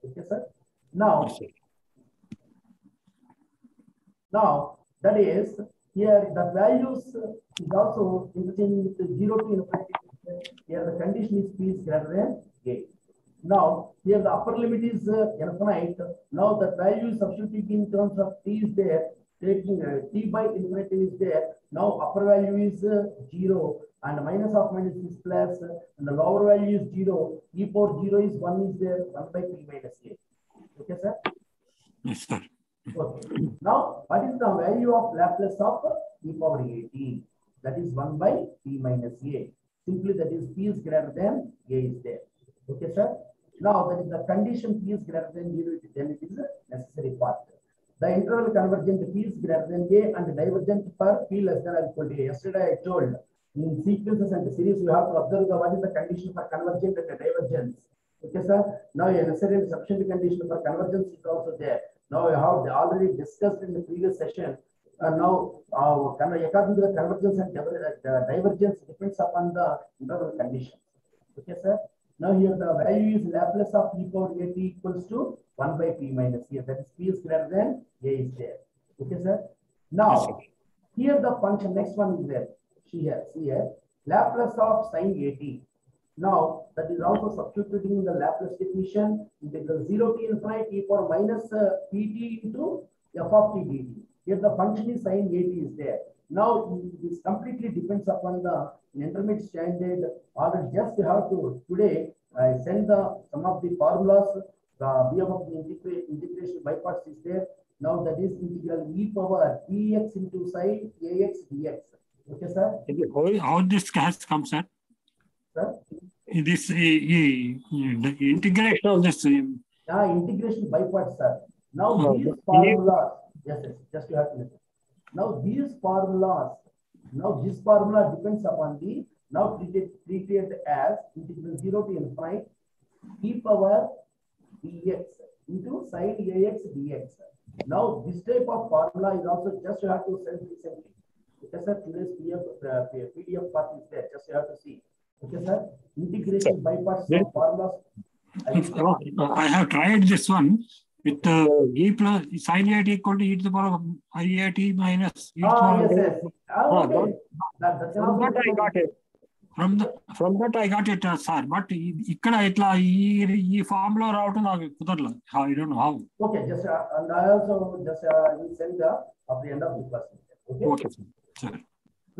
Okay, sir. Now, Yes, sir. now that is here the values is also interchanging with 0 to infinity. Here the condition is p is greater than a. Now here the upper limit is infinite. Now the value is substituting in terms of t is there. Taking t by infinity is there. Now upper value is 0 and minus of minus is plus and the lower value is 0. E power 0 is 1 is there 1 by p minus a. Okay, sir. Yes, sir. Okay. Now, what is the value of Laplace of e power at? That is 1 by p minus a. Simply that is p is greater than a is there. Okay, sir. Now, that is the condition p is greater than 0, then it is a necessary part. The interval convergent p is greater than a and divergent for p less than or equal to a. Yesterday I told in sequences and series you have to observe what is the condition for convergent and the divergence. Okay, sir. Now, a necessary sufficient condition for convergence is also there. Now, we have already discussed in the previous session. Now, according to the convergence and divergence depends upon the interval condition. Okay, sir. Now, here the value is Laplace of e power at equals to 1 by p minus a. That is p is greater than a is there. Okay, sir. Now, Yes, sir. here the function next one is there. See here Laplace of sine at. Now, that is also substituting in the Laplace definition, integral 0 to infinity e power minus pt into f of t dt. Here the function is sine at is there. Now, this completely depends upon the intermediate standard. Already just you have to, today, I send some of the formulas, the BF of the integration by parts is there. Now, that is integral e power px into sine ax dx. Okay, sir? How this has come, sir? Sir? This the integration of this. Integration by parts, sir. Now these but formulas, yes, just you have to listen. Now these formulas, now this formula depends upon the now treated as integral 0 to infinite e power dx into sine ax dx. Now this type of formula is also just you have to send recently. Okay, sir. Today's PDF part is there. Just you have to see. Okay, sir. Integration by parts of formulas. I have tried this one with e plus sine at equal to e to the power of iat minus e to the power of. Yes. Okay. That can From also that I got it. From that I got it, sir. But ఇక్కడ ఇట్లా ఈ form లో రావటం నాకు కుదరలేదు. I don't know how. Okay, just and I also just will send at the end of the class. Okay, sir.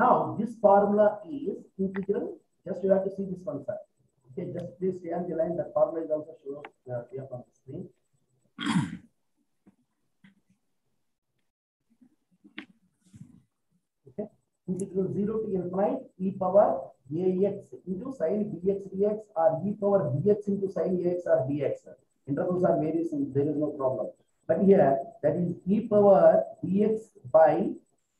Now this formula is integral. Just you have to see this one, sir. Okay, just please stay on the line. That formula is also shown here on the screen. Okay, integral 0 to infinite e power ax into sine bx dx or e power bx into sine ax or dx. Intervals are various, there is no problem. But here that is e power dx by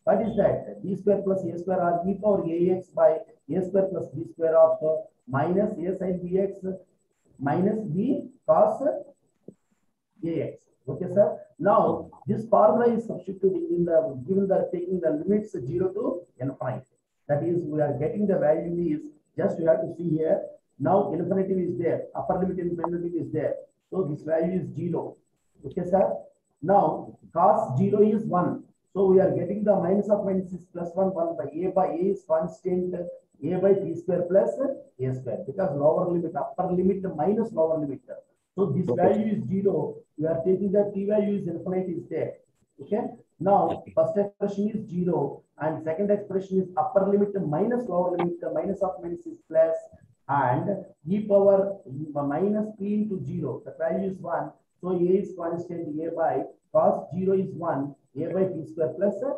what is that? B square plus a square or e power ax by a square plus b square of minus a sine bx minus b cos ax. Okay, sir. Now this formula is substituted in the given the taking the limits 0 to infinite. That is, we are getting the value is just you have to see here. Now infinitive is there, upper limit infinitive is there. So this value is 0. Okay, sir. Now cos 0 is 1. So we are getting the minus of minus is plus 1 by a is constant a by p square plus a square because lower limit upper limit minus lower limit. So this value is 0. We are taking the t value is infinite is there. Okay. Now first expression is 0 and second expression is upper limit minus lower limit minus of minus is plus and e power minus p into 0. The value is 1. So a is constant a by cos 0 is 1 a by p square plus a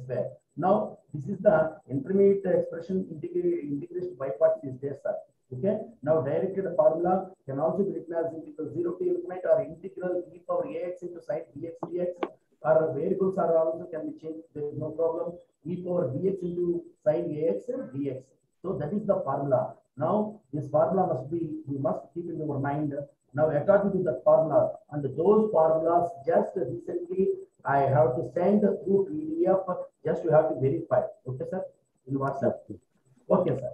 square. Now this is the intermediate expression integration by parts is there, sir. Okay. Now directed formula can also be written as integral 0 to infinite or integral e power ax into sine bx dx or variables are also can be changed. There is no problem. E power bx into sine ax dx. So that is the formula. Now this formula you must keep in your mind. Now according to the formula and those formulas just recently I have to send through PDF. Just you have to verify. Okay, sir. In WhatsApp. Okay, sir.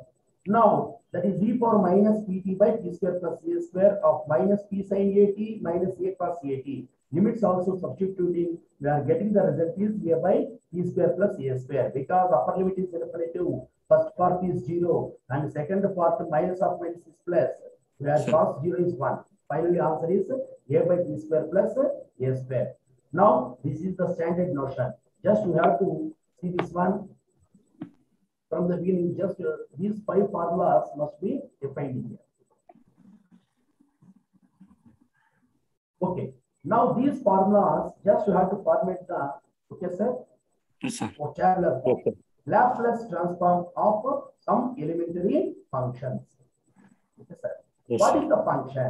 Now that is e power minus pt by t square plus a square of minus p sin at minus a cos at. Limits also substituting, we are getting the result is a by t square plus a square, because upper limit is infinitive, first part is 0 and second part minus of minus is plus, where cos 0 is 1. Finally answer is a by t square plus a square. Now this is the standard notion. Just you have to see this one from the beginning. Just these 5 formulas must be defined here. Okay. Now these formulas, just you have to format the, okay sir? Yes, sir. Tabular form. Okay. Laplace transform of some elementary functions. Okay sir. Yes, What sir. is the function?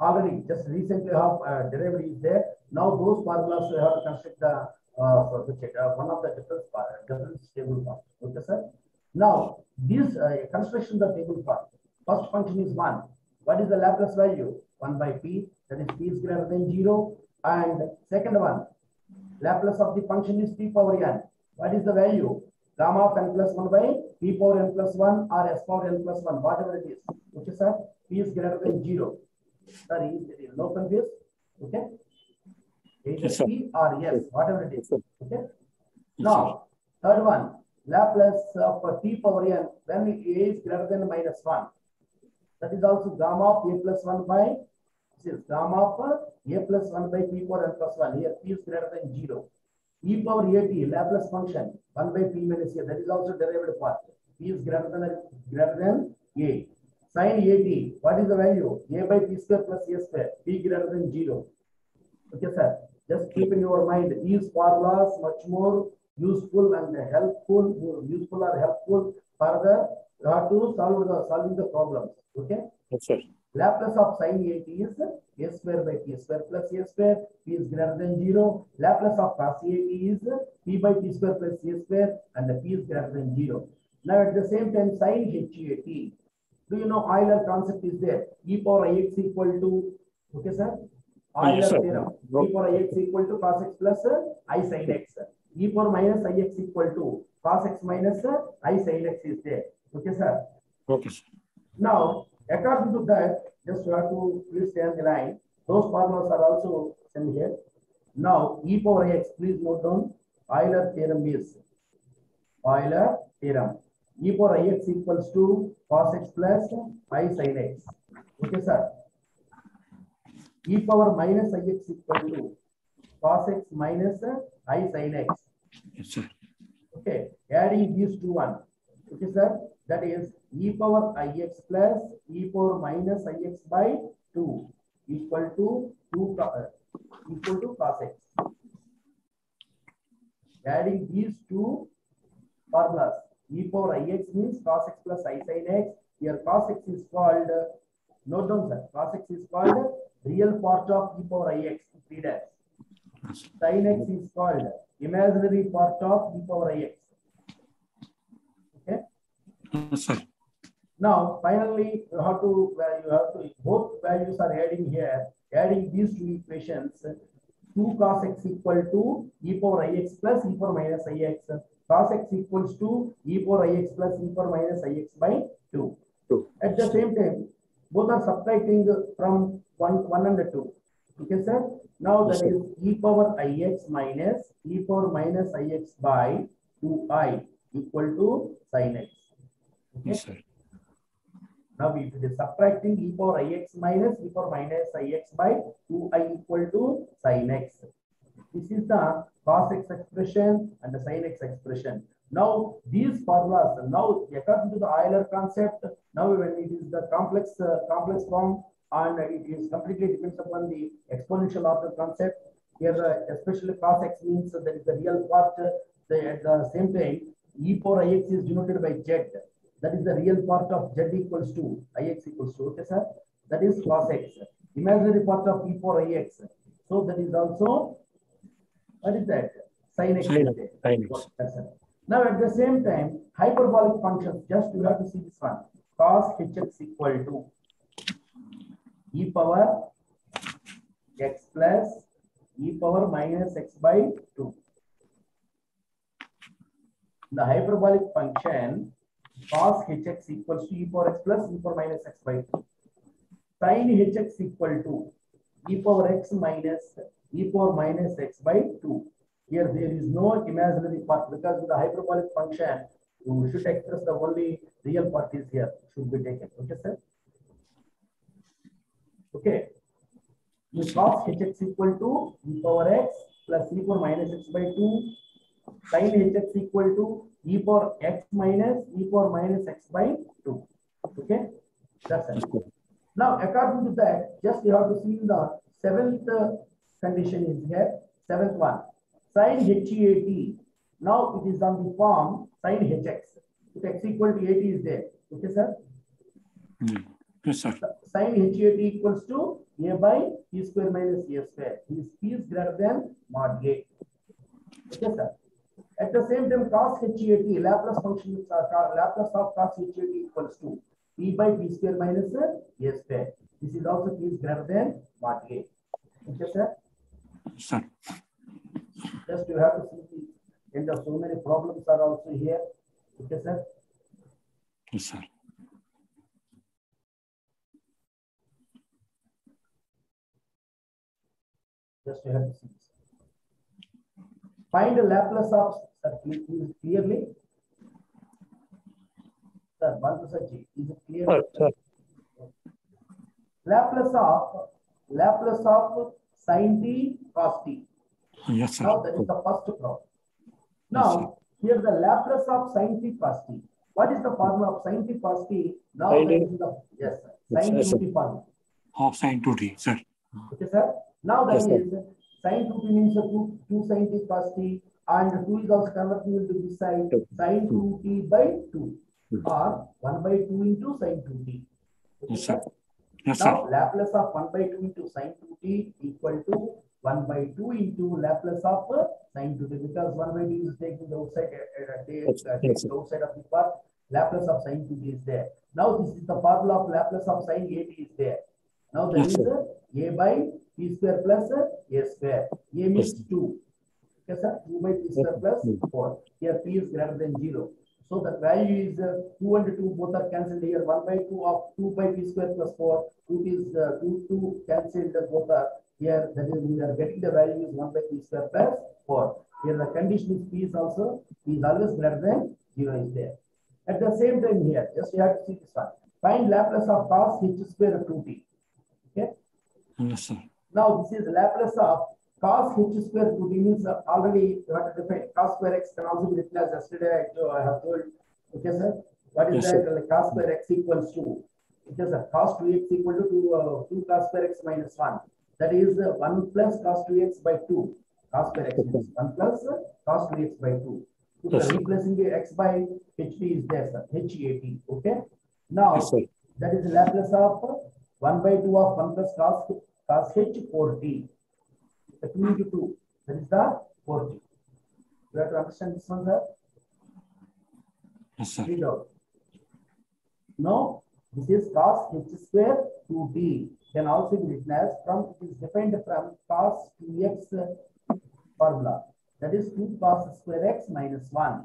Already just recently have derived is there. Now those formulas we have to construct the one of the different table form. Okay sir. Now this construction of the table form. First function is 1. What is the Laplace value? 1 by p. That is p is greater than 0. And second one, Laplace of the function is p power n. What is the value? Gamma of n plus 1 by p power n plus 1 or s power n plus 1, whatever it is. Okay sir. P is greater than 0. Sorry, no confuse. Okay. Either Yes, sir. p or yes, whatever it is. Yes, Okay. Yes, Now, third one, Laplace of t power n when a is greater than minus 1. That is also gamma of a plus 1 by, this is gamma of a plus 1 by p power n plus 1. Here p is greater than 0. E power at, Laplace function 1 by p minus a. That is also derived part. P is greater than a. Sin at, what is the value? A by p square plus a square. P greater than 0. Okay, sir. Just keep in your mind these formulas much more useful and helpful, or helpful further to solving the problems. Okay. Yes, sir. Laplace of sin at is a square by t square plus a square. P is greater than 0. Laplace of cos at is p by t square plus a square, and the p is greater than 0. Now at the same time, sin hat. Do you know Euler concept is there? E power ix equal to, okay sir? Euler Yes, sir. theorem. No. E power ix equal to cos x plus I sin x. E power minus ix equal to cos x minus I sin x is there. Okay sir? Okay, sir. Now, according to that, just you have to please stay on the line. Those formulas are also sent here. Now, e power x, please note down. Euler theorem is Euler theorem. E power ix equals to cos x plus I sin x. Okay, sir. E power minus ix equal to cos x minus I sin x. Yes, sir. Okay, adding these two one. Okay, sir. That is e power ix plus e power minus ix by 2 equal to cos x. Adding these two formulas, e power ix means cos x plus I sin x. Here cos x is called, note down sir, cos x is called real part of e power ix, 3 dash. Sin x is called imaginary part of e power ix. Okay. Yes, sir. Now, finally, you have to both values are adding here. Adding these two equations, 2 cos x equal to e power ix plus e power minus ix. Cos x equals to e power ix plus e power minus ix by 2. At the same time, both are subtracting from 1 and 2. Okay, sir? Now that is e power ix minus e power minus ix by 2i equal to sin x. Okay. Yes, sir. Now if it is subtracting e power ix minus e power minus ix by 2i equal to sin x. This is the cos x expression and the sin x expression. Now these formulas, now according to the Euler concept, now when it is the complex form and it is completely depends upon the exponential order concept. Here especially cos x means that is the real part. At the same time, e power ix is denoted by z. That is the real part of z equals to ix equals to. Okay, sir. That is cos x. Imaginary part of e power ix. So that is also, what is that? Sin x. Sin x. Now at the same time, hyperbolic functions. Just you have to see this one. Cos hx equal to e power x plus e power minus x by 2. The hyperbolic function cos hx equals to e power x plus e power minus x by 2. Sin hx equal to e power x minus e power minus x by 2. Here there is no imaginary part because with the hyperbolic function, you should express the only real part is here, should be taken. Okay, sir? Okay. This cos hx equal to e power x plus e power minus x by 2. Sin hx equal to e power x minus e power minus x by 2. Okay, that's it. Now, according to that, just you have to see the seventh condition is here. Seventh one, sin HEAT. Now it is on the form sin hx. If x equal to 80 is there. Okay, sir? Yes, sir. Sin HEAT equals to a by p square minus a square. This p is greater than mod a. Okay, sir? At the same time, cos HEAT, Laplace function, Laplace of cos HEAT equals to p by p square minus a square. This is also p is greater than mod a. Okay, sir? Sir. Just you have to see the end of so many problems are also here. Okay, sir? Yes, sir. Just you have to see this. Find the Laplace of clearly. Sir, is it clear? Sir. Laplace of sin t cos t. Yes, sir. Now that is the first problem. Now Yes, here the Laplace of sin t cos t. What is the formula of sin t cos t? Now Sin that t. is the sin Yes, 2t formula. Half sin 2t, sir. Okay, sir. Now that Yes, sir. is sin 2t means 2 sin t cos t, and 2 is also converted into this side sin 2t by 2 or 1 by 2 into sin 2t. Okay, Yes, sir. sir. Yes, sir. Now Laplace of 1 by 2 into sin 2t equal to 1 by 2 into Laplace of sin 2t, because 1 by 2 is taking the outside, Yes, the outside of the part. Laplace of sin 2t is there. Now this is the formula of Laplace of sin 8 is there. Now there Yes, is sir. a by p square plus a square. A means Yes. 2. Okay, sir? 2 by p square plus 4. Here p is greater than 0. So the value is 2 and 2 both are cancelled here. 1 by 2 of 2 by p square plus 4. 2 is 2 cancelled both are here. That is we are getting the value is 1 by p square plus 4. Here the condition is p is also p is always greater than 0 is there. At the same time here, just you have to see this one. Find Laplace of cos h square 2t. Okay. Yes, sir. Now this is Laplace of cos h square 2t means already you have to define cos square x can also be written as yesterday I have told. Okay, sir. What is Yes, that? sir. Like cos square x equals to. It is a cos 2x equal to 2 cos square x minus 1. That is 1 plus cos 2x by 2. Cos square x means 1 plus cos 2x by 2. If Yes, sir. replacing the x by ht is there, sir. HEAT. Okay. Now Yes, sir. that is Laplace of 1 by 2 of 1 plus cos h 4t. The 2 into 2. That is the 4t. You have to understand this one, sir. Yes, sir. Read out. Now, this is cos h square 2t. Can also be written as from, it is defined from cos 2x formula. That is 2 cos square x minus 1.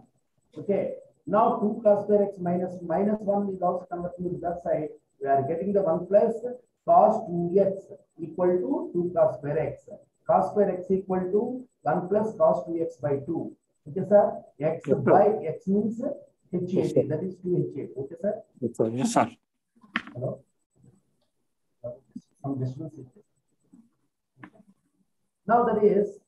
Okay. Now 2 cos square x minus 1 is also converted to that side. We are getting the 1 plus cos 2x equal to 2 cos square x. Cos square x equal to 1 plus cos 2x by 2. Okay, sir? X Yes, sir. by x means Yes, sir. HEAT. That is 2HEAT. Okay, sir? Yes, sir. Yes, sir. Hello? Some distance is there. Now that is,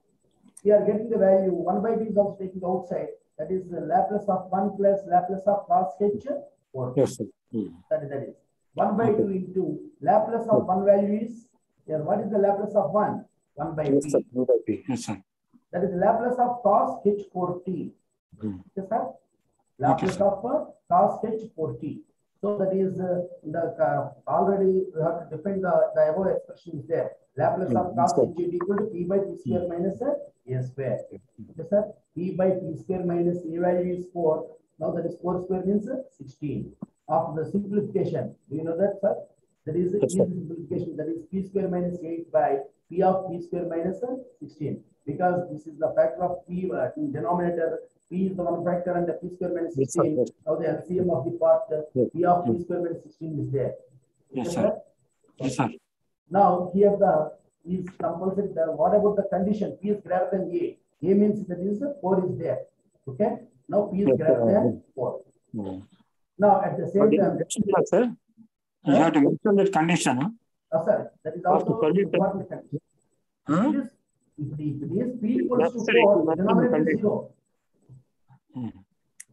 we are getting the value 1 by 2 is also taking the outside. That is the Laplace of 1 plus Laplace of cos h 4. Yes, sir. That is 1 by 2 into Laplace of 1 value is here. What is the Laplace of 1? 1 by Yes, sir. p. 2 by p. Yes, sir. That is Laplace of cos h 4t. Yes, sir. Laplace sir. of cos h 4t. So that is already we have to define the above expression is there. Laplace of cos h equal to p by p square minus a square. Yes, sir. P by p square minus a value is 4. Now that is 4 square means 16. After the simplification, do you know that, sir? That is Yes, easy sir. simplification. That is p square minus 8 by P of P square minus 16, because this is the factor of P in denominator. P is the one factor and the P square minus 16. Now the LCM of the part P of P square minus 16 is there. Yes, sir. Yes, sir. Now here the is compulsory. What about the condition? P is greater than A. A means that is 4 is there. Okay. Now P is greater than 4. Now at the same time, sir, you have to mention that condition. Sir, that is also important condition. If it is P equals to 4, denominator is 0.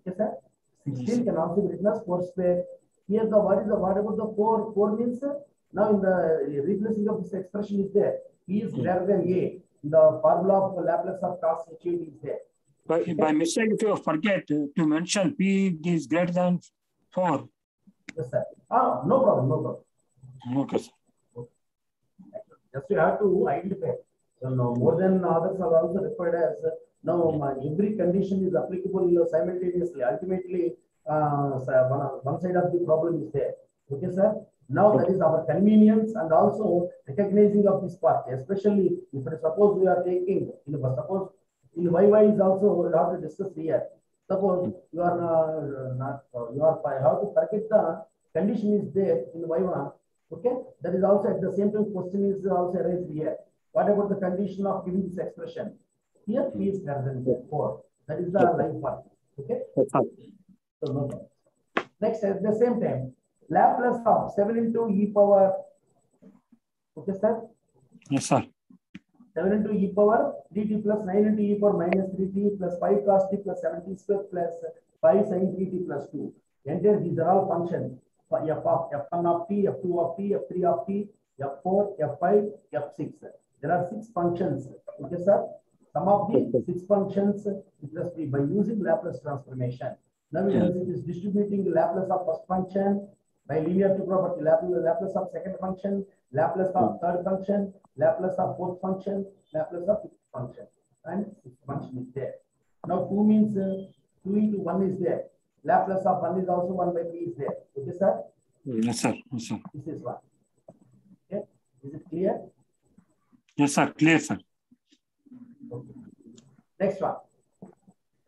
Okay, sir. 16 can also be written as 4 square. Here the what about the 4? 4 means now in the replacing of this expression is there. P is greater than A. The formula of Laplace of cos H is there. But by mistake, if you forget to mention P is greater than 4. Yes, sir. No problem, no problem. Okay, sir. Just you have to identify. So now more than others are also referred as now every condition is applicable simultaneously. Ultimately, one side of the problem is there. Okay, sir. Now that is our convenience and also recognizing of this part, especially if suppose we are taking suppose in YY is also we have to discuss here. Suppose you are have to forget the condition is there in Y1. Okay, that is also at the same time question is also raised here. What about the condition of giving this expression? Here P is greater than 4. That is the life part. Okay. So no problem. Next, at the same time, Laplace of 7 into e power. Okay, sir. Yes, sir. 7 into e power 3t plus 9 into e power minus 3t plus 5 cos t plus 7t square plus 5 sin 3t plus 2. Enter these are all functions. F of F1 of t, F2 of t, F3 of t, F4, F5, F6. There are 6 functions. Okay, sir. Some of the 6 functions just by using Laplace transformation. Now it is distributing the Laplace of first function by linear two property. Laplace of second function, Laplace of third function, Laplace of fourth function, Laplace of fifth function, and sixth function is there. Now 2 means 2 into 1 is there. Laplace of 1 is also 1 by 3 is there. Okay, sir? Yes, sir. Yes, sir. This is one. Okay. Is it clear? Yes, sir. Clear, sir. Okay. Next one.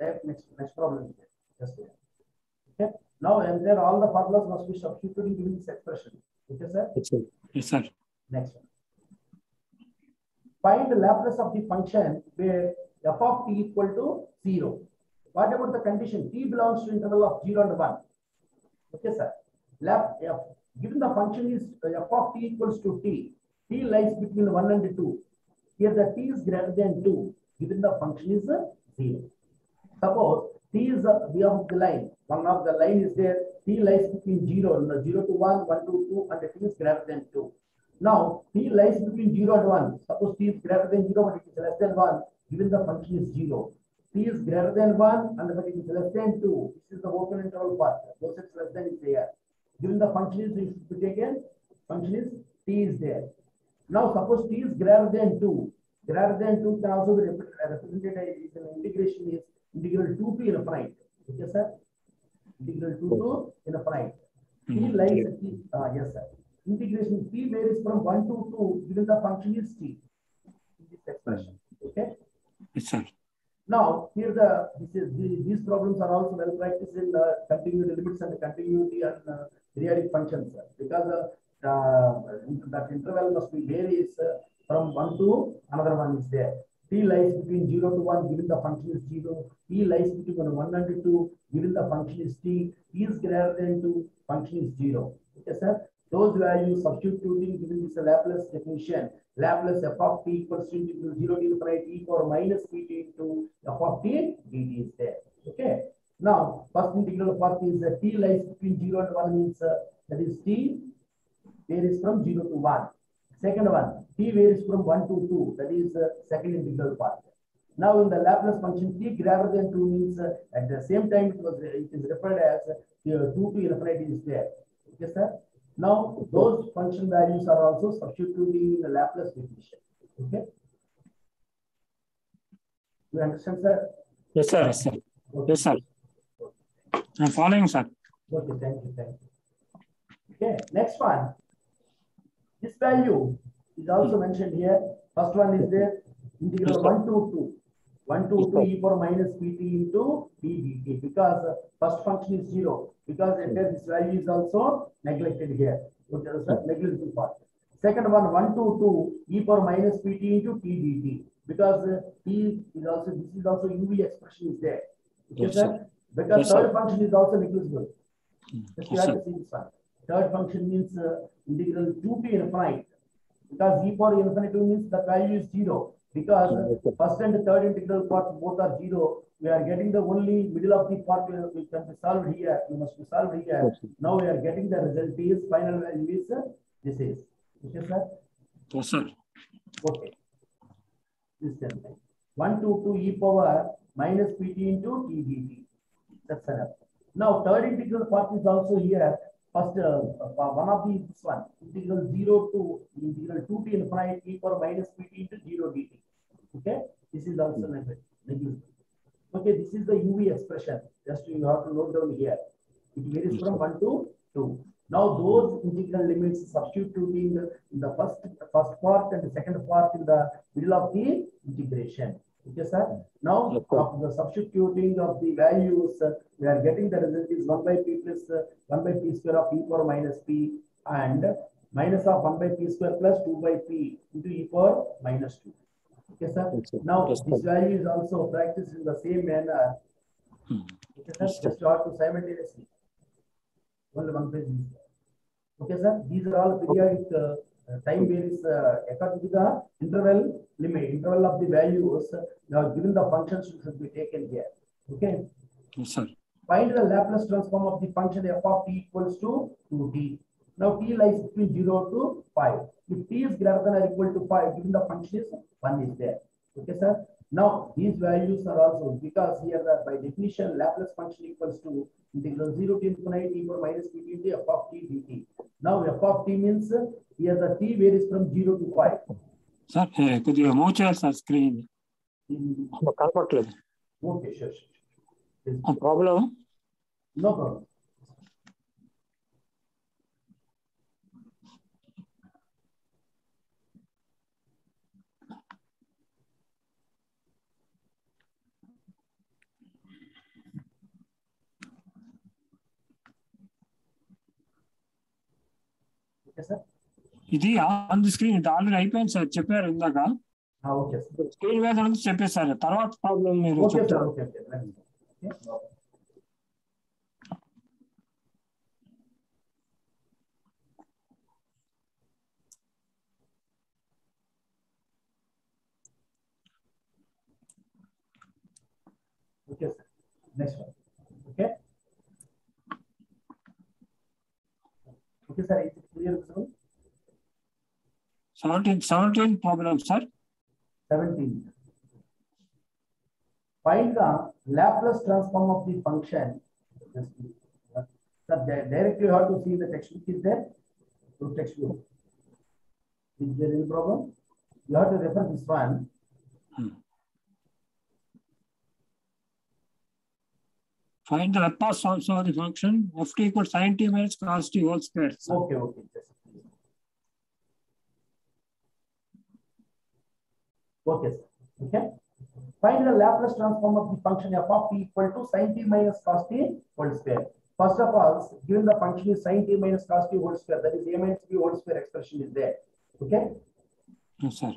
Next problem is there. Just there. Okay. Now, and there all the formulas must be substituted in this expression. Okay, sir? Yes, sir. Yes, sir. Next one. Find the Laplace of the function where f of t equal to 0. What about the condition? T belongs to interval of 0 and 1. Okay, sir. Given the function is f of t equals to t, t lies between 1 and 2. Here the t is greater than 2. Given the function is 0. Suppose t is v of the line. One of the line is there. T lies between 0 to 1, 1 to 2, and t is greater than 2. Now t lies between 0 and 1. Suppose t is greater than 0, but it is less than 1. Given the function is 0. T is greater than 1 and but it is less than 2. This is the open interval part. Both sides less than is there. Given the function is, if you take again, function is t is there. Now suppose t is greater than 2. Greater than 2 can also be represented as an integration is integral 2 to infinite. Okay, sir? Integral 2 to infinite. T lies at t. Yes, sir. Integration t varies from 1 to 2. Given the function is t. In this expression. Okay. Yes, sir. Now, here these problems are also well practiced in continuity limits and continuity and periodic functions, because that interval must be varies from 1 to another one is there. T lies between 0 to 1, given the function is 0. T lies between 1 and 2, given the function is t. T is greater than 2, function is 0. Okay, sir? Those values substituting given this Laplace definition. Laplace f of t equals to 0 to infinite e power minus pt into f of t dt is there. Okay. Now, first integral part is t lies between 0 and 1 means that is t varies from 0 to 1. Second one, t varies from 1 to 2. That is second integral part. Now, in the Laplace function, t greater than 2 means at the same time it is referred as 2 to infinity is there. Okay, sir? Now, those function values are also substituting in the Laplace definition. Okay? You understand, sir? Yes, sir. Yes, sir. Okay. Yes, sir. I'm following, sir. Okay, thank you. Thank you. Okay, next one. This value is also mentioned here. First one is there, integral 1 to 2 e power minus pt into d dt, because first function is 0, because this value is also neglected here. Okay, negligible part. Second one, 1 to 2 e power minus pt into t dt, because t is also, this is also uv expression is there. Okay, sir? Because third function is also negligible. Just you have to see this one. Third function means integral 2 to infinite, because e power infinity means the value is 0. Because first and third integral parts both are 0, we are getting the only middle of the part which can be solved here. We must be solved here. Now we are getting the result is final value is this is. Okay, sir? Yes, sir. Okay. This is 1 to 2 e power minus pt into t dt. That's enough. Now third integral part is also here. First, one of the this one, integral 0 to integral 2 to infinite e power minus pt into 0 dt. Okay, this is also negligible. Okay, this is the uv expression. Just you have to note down here. It varies from 1 to 2. Now those integral limits substituting in the first part and the second part in the middle of the integration. Okay, sir. Now after the substituting of the values, we are getting the result is 1 by p plus 1 by p square of e power minus p and minus of 1 by p square plus 2 by p into e power minus 2. Okay, sir. Now this value is also practiced in the same manner. Okay, sir. Just you have to simultaneously. Only one page. Okay, sir. These are all periodic time varies according to the interval limit, interval of the values. Now given the functions should be taken here. Okay. Yes, sir. Find the Laplace transform of the function f of t equals to 2t. Now t lies between 0 to 5. If t is greater than or equal to 5, given the function is 1 is there. Okay, sir. Now these values are also, because here that by definition Laplace function equals to integral 0 to infinite e power minus pt into f of t dt. Now f of t means here the t varies from 0 to 5. Sir, could you move your screen? Okay, sure. Problem? No problem. Okay, sir. ఇది on the screen ఇది already అయిపోయింది sir, చెప్పారు ఇందాక. Okay sir. Screen మీద నుంచి చెప్పేసారు, తర్వాత problem మీరు okay sir. Okay. Okay, sir. Next one. Okay. Okay, sir. Is it clear? 17 problem, sir. 17. Find the Laplace transform of the function. Sir, directly you have to see the textbook is there. So textbook. Is there any problem? You have to refer this one. Find the Laplace transform of the function of t equals sin t minus cos t whole square. Sir. Okay. Okay, sir. Okay. Find the Laplace transform of the function f of t equal to sin t minus cos t whole square. First of all, given the function is sin t minus cos t whole square, that is a minus b whole square expression is there. Okay. Yes, sir.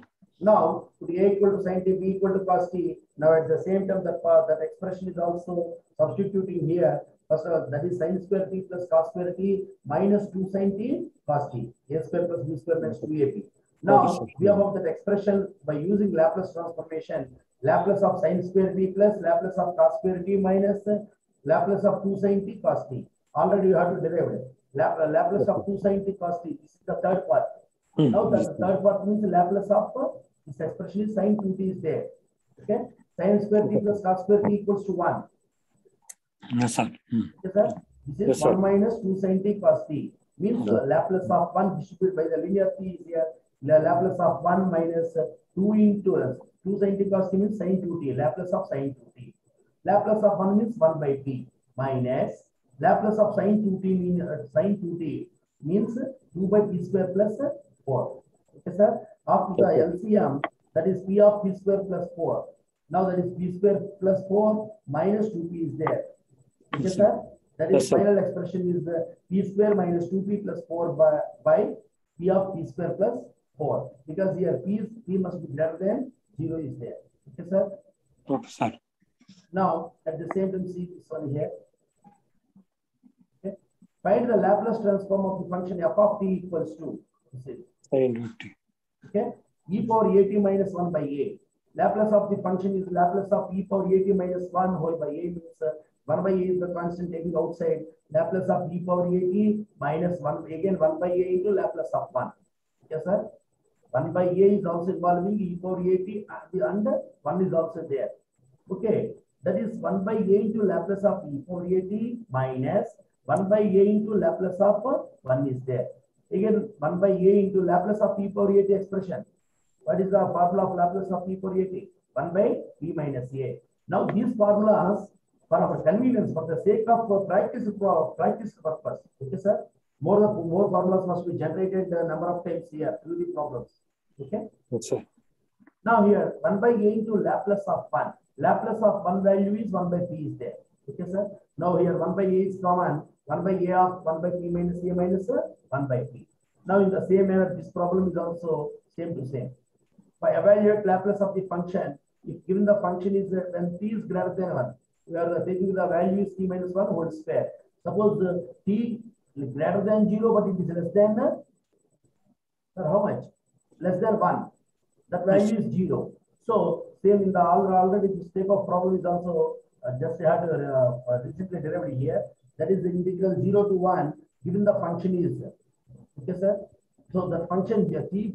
Now, put a equal to sin t, b equal to cos t. Now, at the same time, that expression is also substituting here. First of all, that is sin square t plus cos square t minus 2 sin t cos t. A square plus b square minus 2ab. Now, we have that expression by using Laplace transformation. Laplace of sin square t plus Laplace of cos square t minus Laplace of 2 sin t cos t. Already you have to derive it. Laplace of 2 sin t cos t. This is the third part. Now the third part means the Laplace of this expression is sin 2t is there. Okay. Sin square t plus cos square t equals to 1. Yes, sir. Okay, sir. This is 1 minus 2 sin t cos t. Means Laplace of 1 distributed by the linear t is here. The Laplace of 1 minus 2 into 2 sin t cos t means sin 2t. Laplace of sin 2t. Laplace of 1 means 1 by t minus Laplace of sin 2t means 2 by p square plus 4. Okay, sir. After the LCM, that is P of P square plus 4. Now that is P square plus 4 minus 2P is there. Okay, sir? That is final expression is P square minus 2P plus 4 by P of P square plus 4. Because here P must be greater than 0 is there. Okay, sir? Okay, sir. Now, at the same time, see this one here. Okay. Find the Laplace transform of the function f of t equals to Sin t. Okay, e power at minus 1 by a. Laplace of the function is Laplace of e power at minus 1 whole by a means 1 by a is the constant taking outside. Laplace of e power at minus 1 again 1 by a into Laplace of 1. Yes, sir. 1 by a is also involving e power at and 1 is also there. Okay, that is 1 by a into Laplace of e power at minus 1 by a into Laplace of 1 is there. Again 1 by a into Laplace of e power at expression. What is the formula of Laplace of e power at? 1 by b minus a. Now these formulas, for our convenience, for the sake of practice purpose, okay, sir. More formulas must be generated a number of times here through the problems. Okay. Yes, sir. Now here 1 by a into Laplace of 1. Laplace of 1 value is 1 by p is there. Okay, sir. Now here 1 by a is common. 1 by a of 1 by p minus a minus 1 by p. Now in the same manner, this problem is also same to same. By evaluate Laplace of the function, if given the function is when t is greater than 1, we are taking the value is t minus 1 whole square. Suppose t is greater than 0, but it is less than how much? Less than 1. That value is 0. So same in the already this type of problem is also just had recently derived here. That is the integral 0 to 1 given the function is okay, sir. So the function t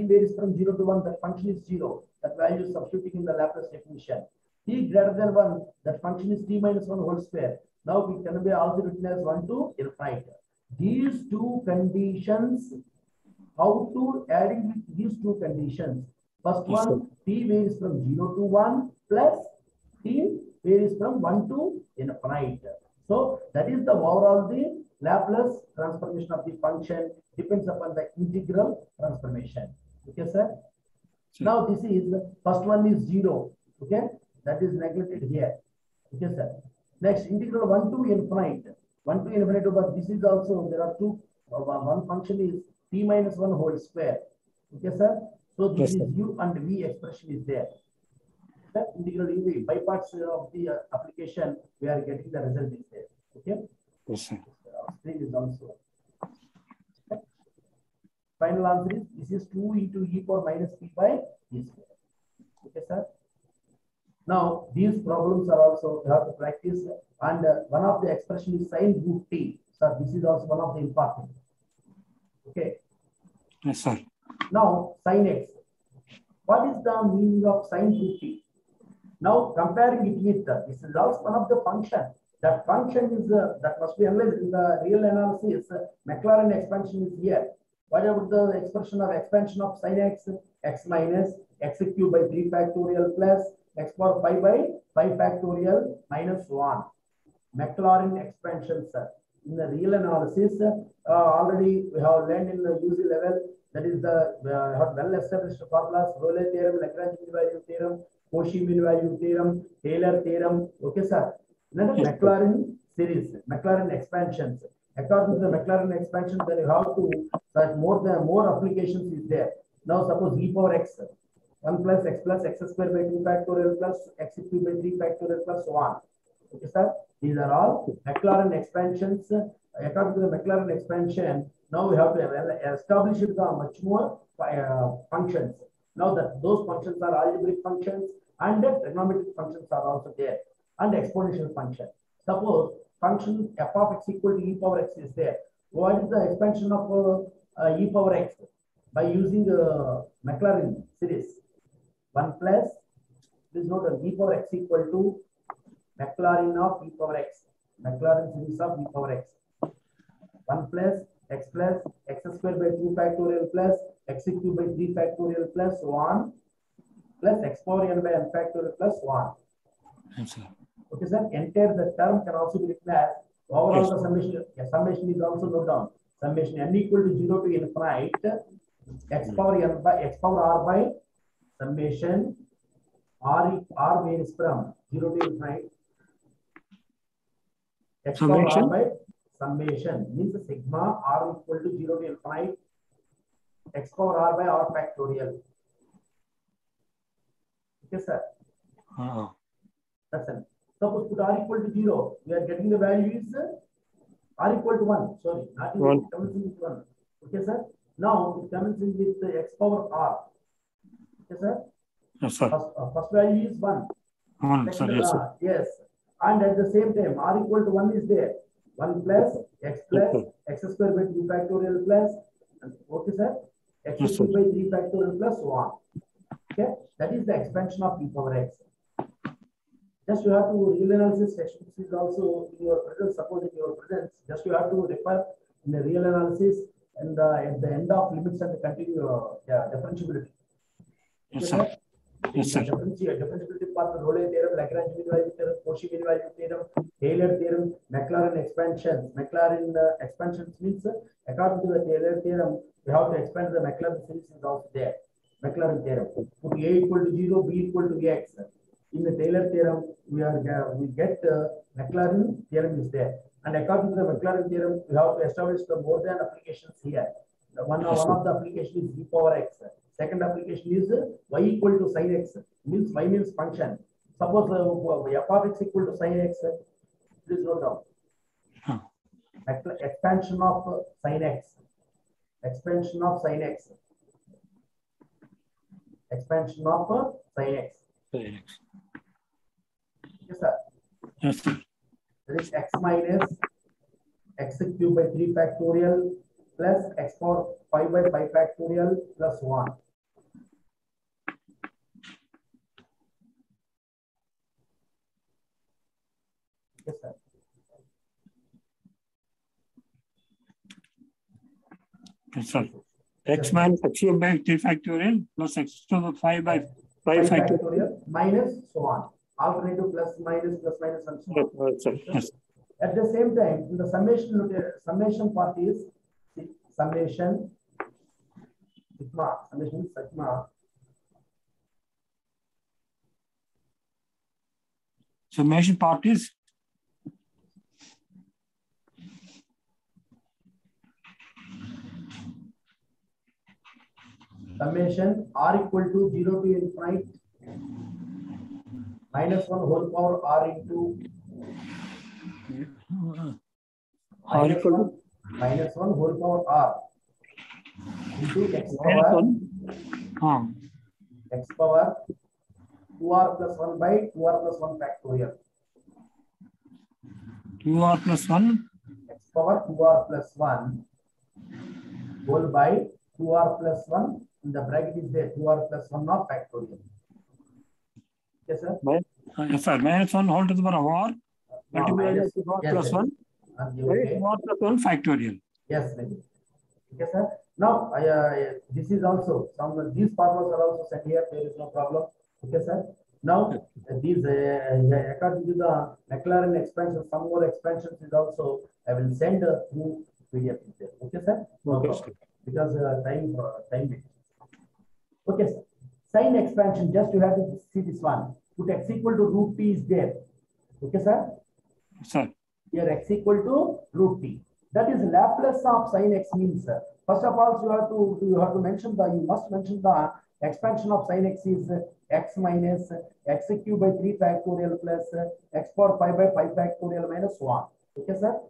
varies from 0 to 1. That function is 0. That value is substituting in the Laplace definition. T greater than 1. That function is t minus 1 whole square. Now we can be also written as 1 to infinite. These two conditions. How to adding with these two conditions? First one, t varies from 0 to 1 plus t varies from 1 to infinite. So that is the overall the Laplace transformation of the function depends upon the integral transformation. Okay, sir. Now this is first one is 0. Okay, that is neglected here. Okay, sir. Next integral 1 to infinite. 1 to infinite, but this is also there are two. One function is t minus 1 whole square. Okay, sir. So this is u and v expression is there. The integral u by parts of the application we are getting the result is there. Okay. Yes, sir. Screen is also. Okay. Final answer is this is 2 into e power minus p by e square. Okay, sir. Now these problems are also you have to practice, and one of the expression is sin root t. So this is also one of the important. Okay. Yes, sir. Now sin x. What is the meaning of sin root t? Now comparing it with this is also one of the function. That function is that must be analyzed in the real analysis. Maclaurin expansion is here. What about the expression of expansion of sin x? X minus x cubed by 3 factorial plus x power 5 by 5 factorial minus 1. Maclaurin expansion, sir. In the real analysis, already we have learned in the UC level. That is the well-established formulas: Euler Theorem, Lagrange mean value theorem, Cauchy mean value theorem, Taylor theorem. Okay, sir. Then Maclaurin series, Maclaurin expansions. According to the Maclaurin expansion, then you have to that more applications is there. Now suppose e power x, 1 plus x square by 2 factorial plus x cubed by 3 factorial plus 1. Okay, sir. These are all Maclaurin expansions. According to the Maclaurin expansion, now we have to establish much more functions. Now that those functions are algebraic functions and trigonometric functions are also there, and exponential function. Suppose function f of x equal to e power x is there. What is the expansion of e power x? By using Maclaurin series. 1 plus, please note that e power x equal to Maclaurin of e power x. Maclaurin series of e power x. 1 plus x square by 2 factorial plus x cubed by 3 factorial plus 1 plus x power n by n factorial plus 1. Yes, sir. Okay, sir. Entire the term can also be written as overall the summation. Yeah, summation is also noted down. Summation n equal to 0 to infinite x power n by x power r by summation r varies from 0 to infinite. X power r by summation means sigma r equal to 0 to infinite x power r by r factorial. Okay, sir. That's it. Suppose put r equal to 0, we are getting the value is r equal to 1. Sorry, not in 1. It comes in with 1. Okay, sir. Now it comes in with the x power r. Okay, sir. Yes, sir. First value is 1. 1, sir. Yes, sir. Yes. And at the same time, r equal to 1 is there. 1 plus x square by 2 factorial plus. Okay, sir. X cubed by 3 factorial plus so on. Okay, that is the expansion of e power x. Just you have to real analysis textbooks is also in your presence. Suppose in your presence, just you have to refer in the real analysis and at the end of limits and continue differentiability. Yes, sir. Yes, sir. Differentiability part, the Euler theorem, Lagrange mean value theorem, Cauchy mean value theorem, Euler theorem, Maclaurin expansions. Maclaurin expansions means according to the Euler theorem, we have to expand the Maclaurin series is also there. Maclaurin theorem. Put a equal to 0, b equal to x. In the Taylor theorem, we get Maclaurin theorem is there, and according to the Maclaurin theorem, we have to establish the more than applications here. The one of the application is e power x. Second application is y equal to sine x. Means y means function. Suppose f of x equal to sine x. Please note down. Expansion of sine x. Expansion of sine x. Expansion of sine x. Yes, sir. Yes, sir. That is x minus x cubed by 3 factorial plus x power 5 by 5 factorial plus 1. Yes, sir. Yes, sir. X minus x cubed by 3 factorial plus x to the 5 by 5 factorial minus so on. Alternative plus minus and so on. Yes. At the same time, in the summation part is summation sigma. Summation sigma. Summation part is summation r equal to 0 to infinite minus 1 whole power r into minus 1 whole power r into x power x power 2r plus 1 by 2r plus 1 factorial. 2r plus 1 x power 2r plus 1 whole by 2r plus 1 in the bracket is there 2r plus 1 of factorial. Yes, sir. Yes, sir. Minus 1 whole to the power of r multiplied by 2r plus 1 2r plus 1 factorial. Yes, maybe. Okay, sir. Now this is also some these formulas are also set here. There is no problem. Okay, sir. Now these according to the Maclaurin expansion, some more expansions is also I will send through PDF. Okay, sir. No problem. Because time. Okay, sir. Sine expansion, just you have to see this one. Put x equal to root t is there. Okay, sir? Sir. Here x equal to root t. That is Laplace of sine x means, sir. First of all, you must mention the expansion of sine x is x minus x cubed by 3 factorial plus x power 5 by 5 factorial minus 1. Okay, sir?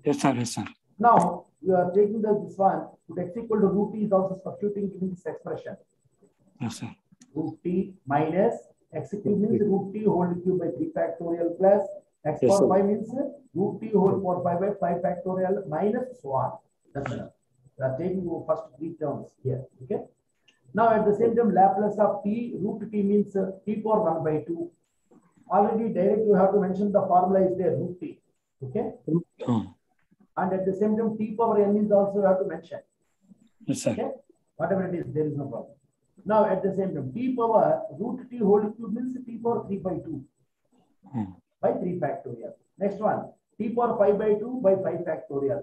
Yes, sir. Yes, sir. Now you are taking this one. Put x equal to root t is also substituting in this expression. Yes, sir. Root t minus x cube means root t whole cube by 3 factorial plus x power 5 means root t whole power 5 by 5 factorial minus so on. That's enough. We are taking first 3 terms here. Okay. Now at the same time, Laplace of t, root t means t power 1 by 2. Already direct you have to mention the formula is there, root t. Okay. And at the same time, t power n is also you have to mention. Yes, sir. Okay. Whatever it is, there is no problem. Now at the same time, t power root t whole cube means t power 3 by 2 by 3 factorial. Next one, t power 5 by 2 by 5 factorial.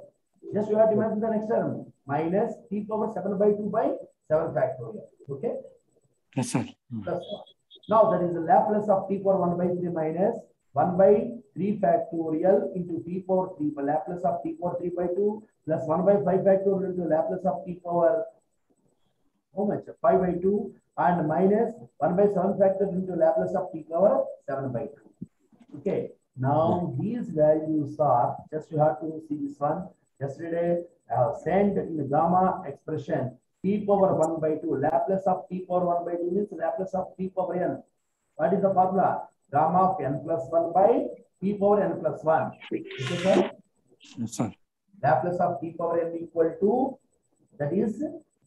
Just you have to imagine the next term. Minus t power 7 by 2 by 7 factorial. Okay? Yes, sir. Plus 1. Now that is the Laplace of t power 1 by 3 minus 1 by 3 factorial into t power 3. Laplace of t power 3 by 2 plus 1 by 5 factorial into Laplace of t power how much? 5 by 2 and minus 1 by 7 factorial into Laplace of t power 7 by 2. Okay. Now these values are, just you have to see this one. Yesterday I have sent in the gamma expression t power 1 by 2. Laplace of t power 1 by 2 means Laplace of t power n. What is the formula? Gamma of n plus 1 by p power n plus 1. Okay, sir? Yes, sir. Laplace of t power n equal to, that is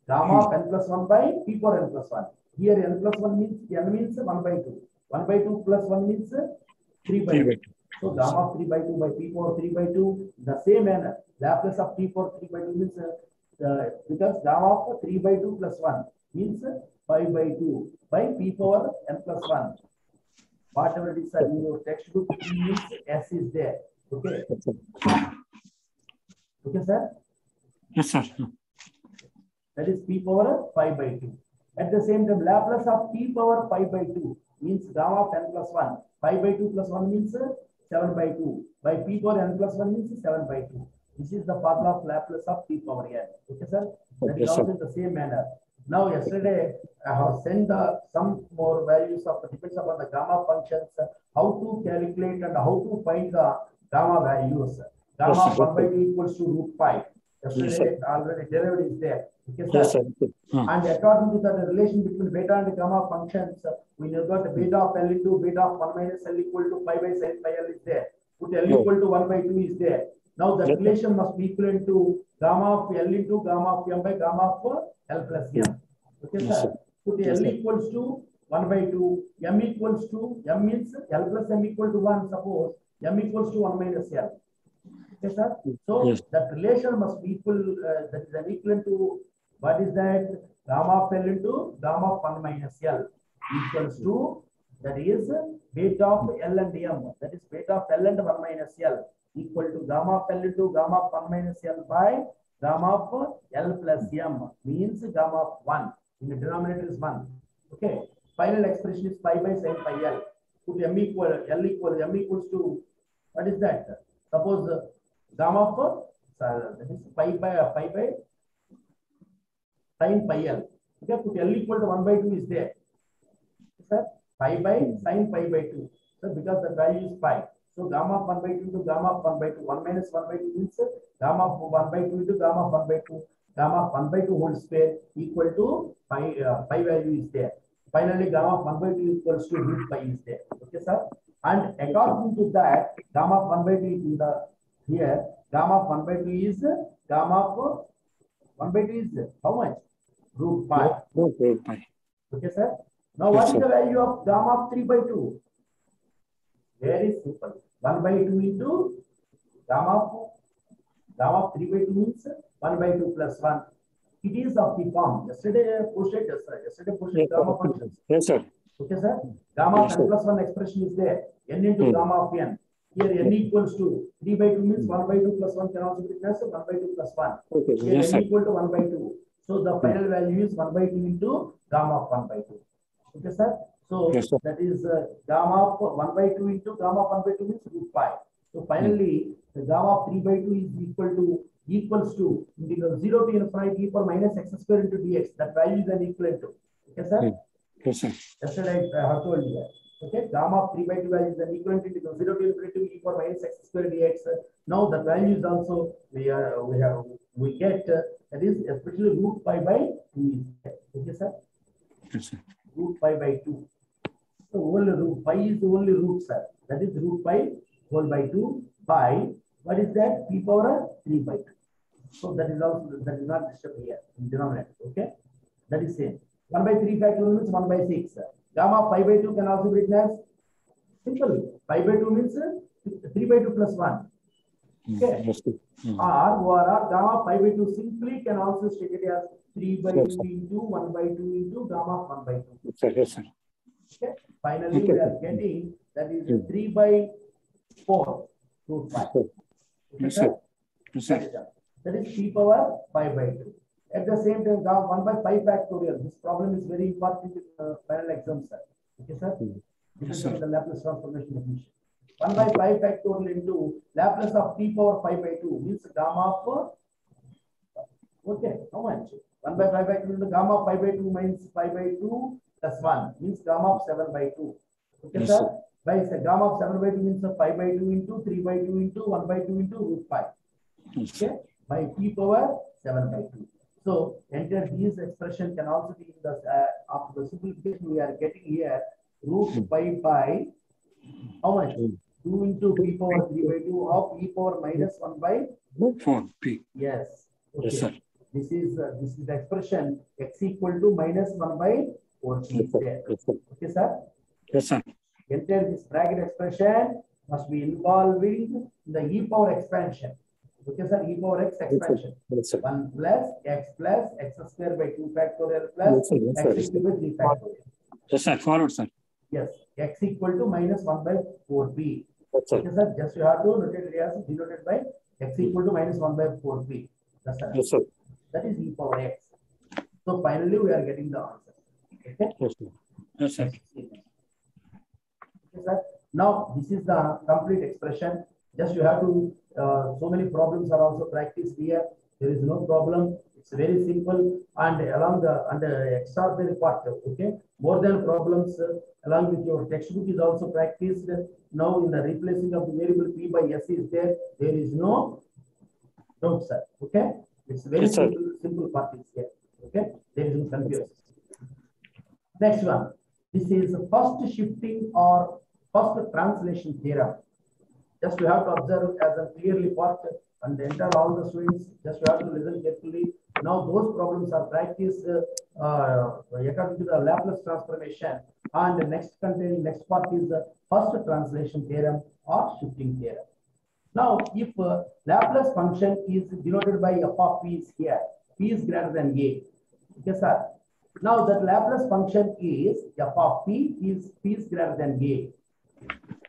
gamma of n plus 1 by p power n plus 1. Here n plus 1 means, n means 1 by 2. 1 by 2 plus 1 means 3 by 2. So gamma of 3 by 2 by p power 3 by 2. The same manner, Laplace of p power 3 by 2 means, because gamma of 3 by 2 plus 1 means 5 by 2 by p power n plus 1. Whatever it is in your textbook, P means S is there. Okay. Okay, sir? Yes, sir. That is p power 5 by 2. At the same time, Laplace of p power 5 by 2 means gamma of n plus 1. 5 by 2 plus 1 means 7 by 2. By p power n plus 1 means 7 by 2. This is the formula of Laplace of p power n. Okay, sir? That is also in the same manner. Now, yesterday, I have sent some more values of, depends upon the gamma functions, how to calculate and how to find the gamma values. Gamma of 1 by 2 equals to root 5. Yesterday, already derived is there. Okay, sir? Yes, sir. And according to the relation between beta and gamma functions, we know that beta of L into beta of 1 minus L equal to pi by sin pi L is there. Put L equal to 1 by 2 is there. Now the relation must be equivalent to gamma of L into gamma of M by gamma of L plus M. Okay, sir? Put L equals to 1 by 2, M equals to, M means L plus M equal to 1, suppose M equals to 1 minus L. Okay, sir? So that relation must be equal, that is an equivalent to, what is that? Gamma of L into gamma of 1 minus L equals to, that is beta of L and M, that is beta of L and 1 minus L equal to gamma of L into gamma of 1 minus L by gamma of L plus M means gamma of 1. In the denominator is 1. Okay. Final expression is pi by sin pi L. Put M equals to, what is that? Suppose gamma of, that is pi by sin pi L. Okay, put L equal to 1 by 2 is there. Sir, pi by sin pi by 2. So because the value is pi. So gamma of 1 by 2 into gamma of 1 by 2. 1 minus 1 by 2 means gamma of 1 by 2 into gamma of 1 by 2. Gamma of 1 by 2 whole square equal to pi value is there. Finally, gamma of 1 by 2 equals to root pi is there. Okay, sir? And according to that, gamma of 1 by 2 in the here, gamma of 1 by 2 is gamma of 1 by 2 is how much? Root pi. Root pi. Okay, sir? Now, what is the value of gamma of 3 by 2? Very simple. 1 by 2 into gamma of 3 by 2 means 1 by 2 plus 1. It is of the form. Yesterday posted gamma functions. Yes, sir. Okay, sir? Gamma of n plus 1 expression is there. N into gamma of n. Here n equals to 3 by 2 means 1 by 2 plus 1 can also be written as 1 by 2 plus 1. Okay. Here Yes, n sir. equal to 1 by 2. So the final value is 1 by 2 into gamma of 1 by 2. Okay, sir? So Yes, sir. that is gamma of 1 by 2 into gamma of 1 by 2 means root pi. So finally, the gamma of 3 by 2 is equals to integral 0 to infinity e power minus x square into dx. That value is an equivalent to. Okay, sir? Yes, sir. Yesterday I have told you that. Okay, gamma of 3 by 2 value is an equivalent to integral 0 to infinity e power minus x square dx. Now the value is also we get that is especially root pi by 2 is there. Okay, sir? Yes, sir. Root pi by 2. So only root pi is the only root, sir. That is root pi whole by 2 by what is that? P power 3 by 2. So that is also that is not disturbed here in denominator. Okay, that is same. 1 by 3 factorial means 1 by 6. Gamma of pi by 2 can also be written as simple. Pi by 2 means 3 by 2 plus 1. Okay. Or gamma of pi by 2 simply can also state it as 3 by 2 into 1 by 2 into gamma of 1 by 2. Yes, sir. Yes, sir. Okay. Finally, we are getting that is 3 by 4 root pi. Yes, sir. Yes, sir. That is p power 5 by 2. At the same time, 1 by 5 factorial. This problem is very important in final exam, sir. Okay, sir? Depends on the Laplace transformation definition. 1 by 5 factorial into Laplace of p power 5 by 2 means gamma of, okay, how much? 1 by 5 factorial into gamma of 5 by 2 means 5 by 2 plus 1 means gamma of 7 by 2. Okay, yes, sir? By gamma of 7 by 2 means 5 by 2 into 3 by 2 into 1 by 2 into root 5. Okay, by p power 7 by 2. So, enter this expression can also be in the after the simplification we are getting here root 5 by how much? 2 into p power 3 by 2 of e power minus 1 by 4 p. Yes. Okay. Yes, sir. This is the expression x equal to minus 1 by 4 p. Yes, sir. Yes, sir. Okay, sir. Yes, sir. Enter this bracket expression must be involving the e power expansion. Okay, sir. E power x expansion. Yes, sir. 1 plus x square by 2 factorial plus Yes, sir. x equal to 3 factorial. Yes, sir. Forward, sir. Yes. X equal to minus 1 by 4p. Yes, sir. Okay, sir. Just you have to notate it as denoted by x equal to minus 1 by 4p. That's the Yes, sir. That is e power x. So finally we are getting the answer. Okay. Yes, sir. Yes, sir. Okay, sir. Now this is the complete expression. Just you have to so many problems are also practiced here. There is no problem. It's very simple and along the extraordinary part. Okay, more than problems along with your textbook is also practiced. Now in the replacing of the variable p by s is there. There is no doubt, sir. Okay, it's very Yes, sir. simple part is here. Okay, there is no confusion. Next one. This is first shifting or first translation theorem. Just you have to observe as a clearly part and enter all the students. Just you have to listen carefully. Now those problems are practiced according to the Laplace transformation. And the next part is the first translation theorem or shifting theorem. Now, if Laplace function is denoted by f of p is here, p is greater than a. Okay, sir. Now that Laplace function is f of p is greater than a.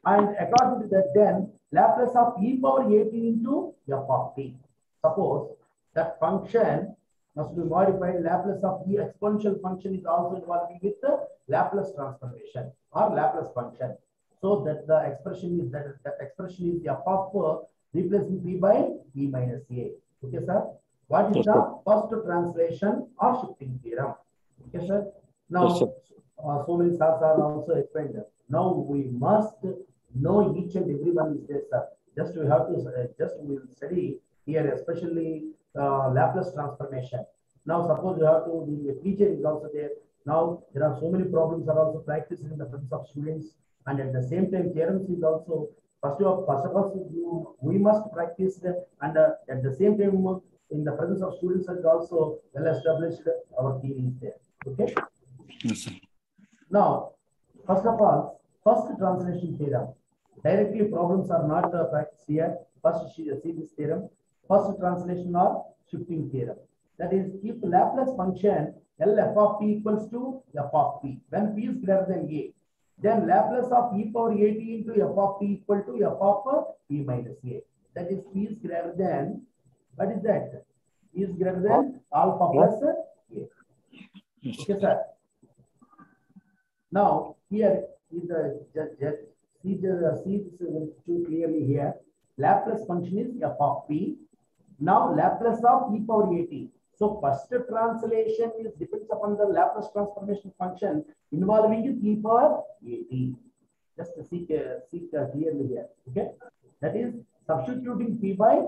And according to that, then Laplace of e power at into f of t. Suppose that function must be modified. Laplace of e exponential function is also involving with the Laplace transformation or Laplace function. So that the expression is that expression is f of replacing p by e minus a. Okay, sir. What is the first translation or shifting theorem? Okay, sir. Now, so many stars are also explained. Now we must know each and every one is there, sir. Just we have to we will study here, especially Laplace transformation. Now, suppose you have to the teacher is also there. Now there are so many problems are also practiced in the presence of students, and at the same time theorems is also first of all we must practice and at the same time in the presence of students is also well established our theory is there. Okay. Yes, sir. Now, first of all, first translation theorem. Directly problems are not practiced here. First, see this theorem. First translation or shifting theorem. That is, if Laplace function L f of p equals to f of p, when p is greater than a, then Laplace of e power at into f of p equal to f of p minus a. That is, p is greater than, what is that? P is greater than alpha plus a. Okay, sir. Now, here is the see this too clearly here. Laplace function is f of p. Now, Laplace of e power at. So, first translation is depends upon the Laplace transformation function involving e power at. Just see clearly here. Okay, that is substituting p by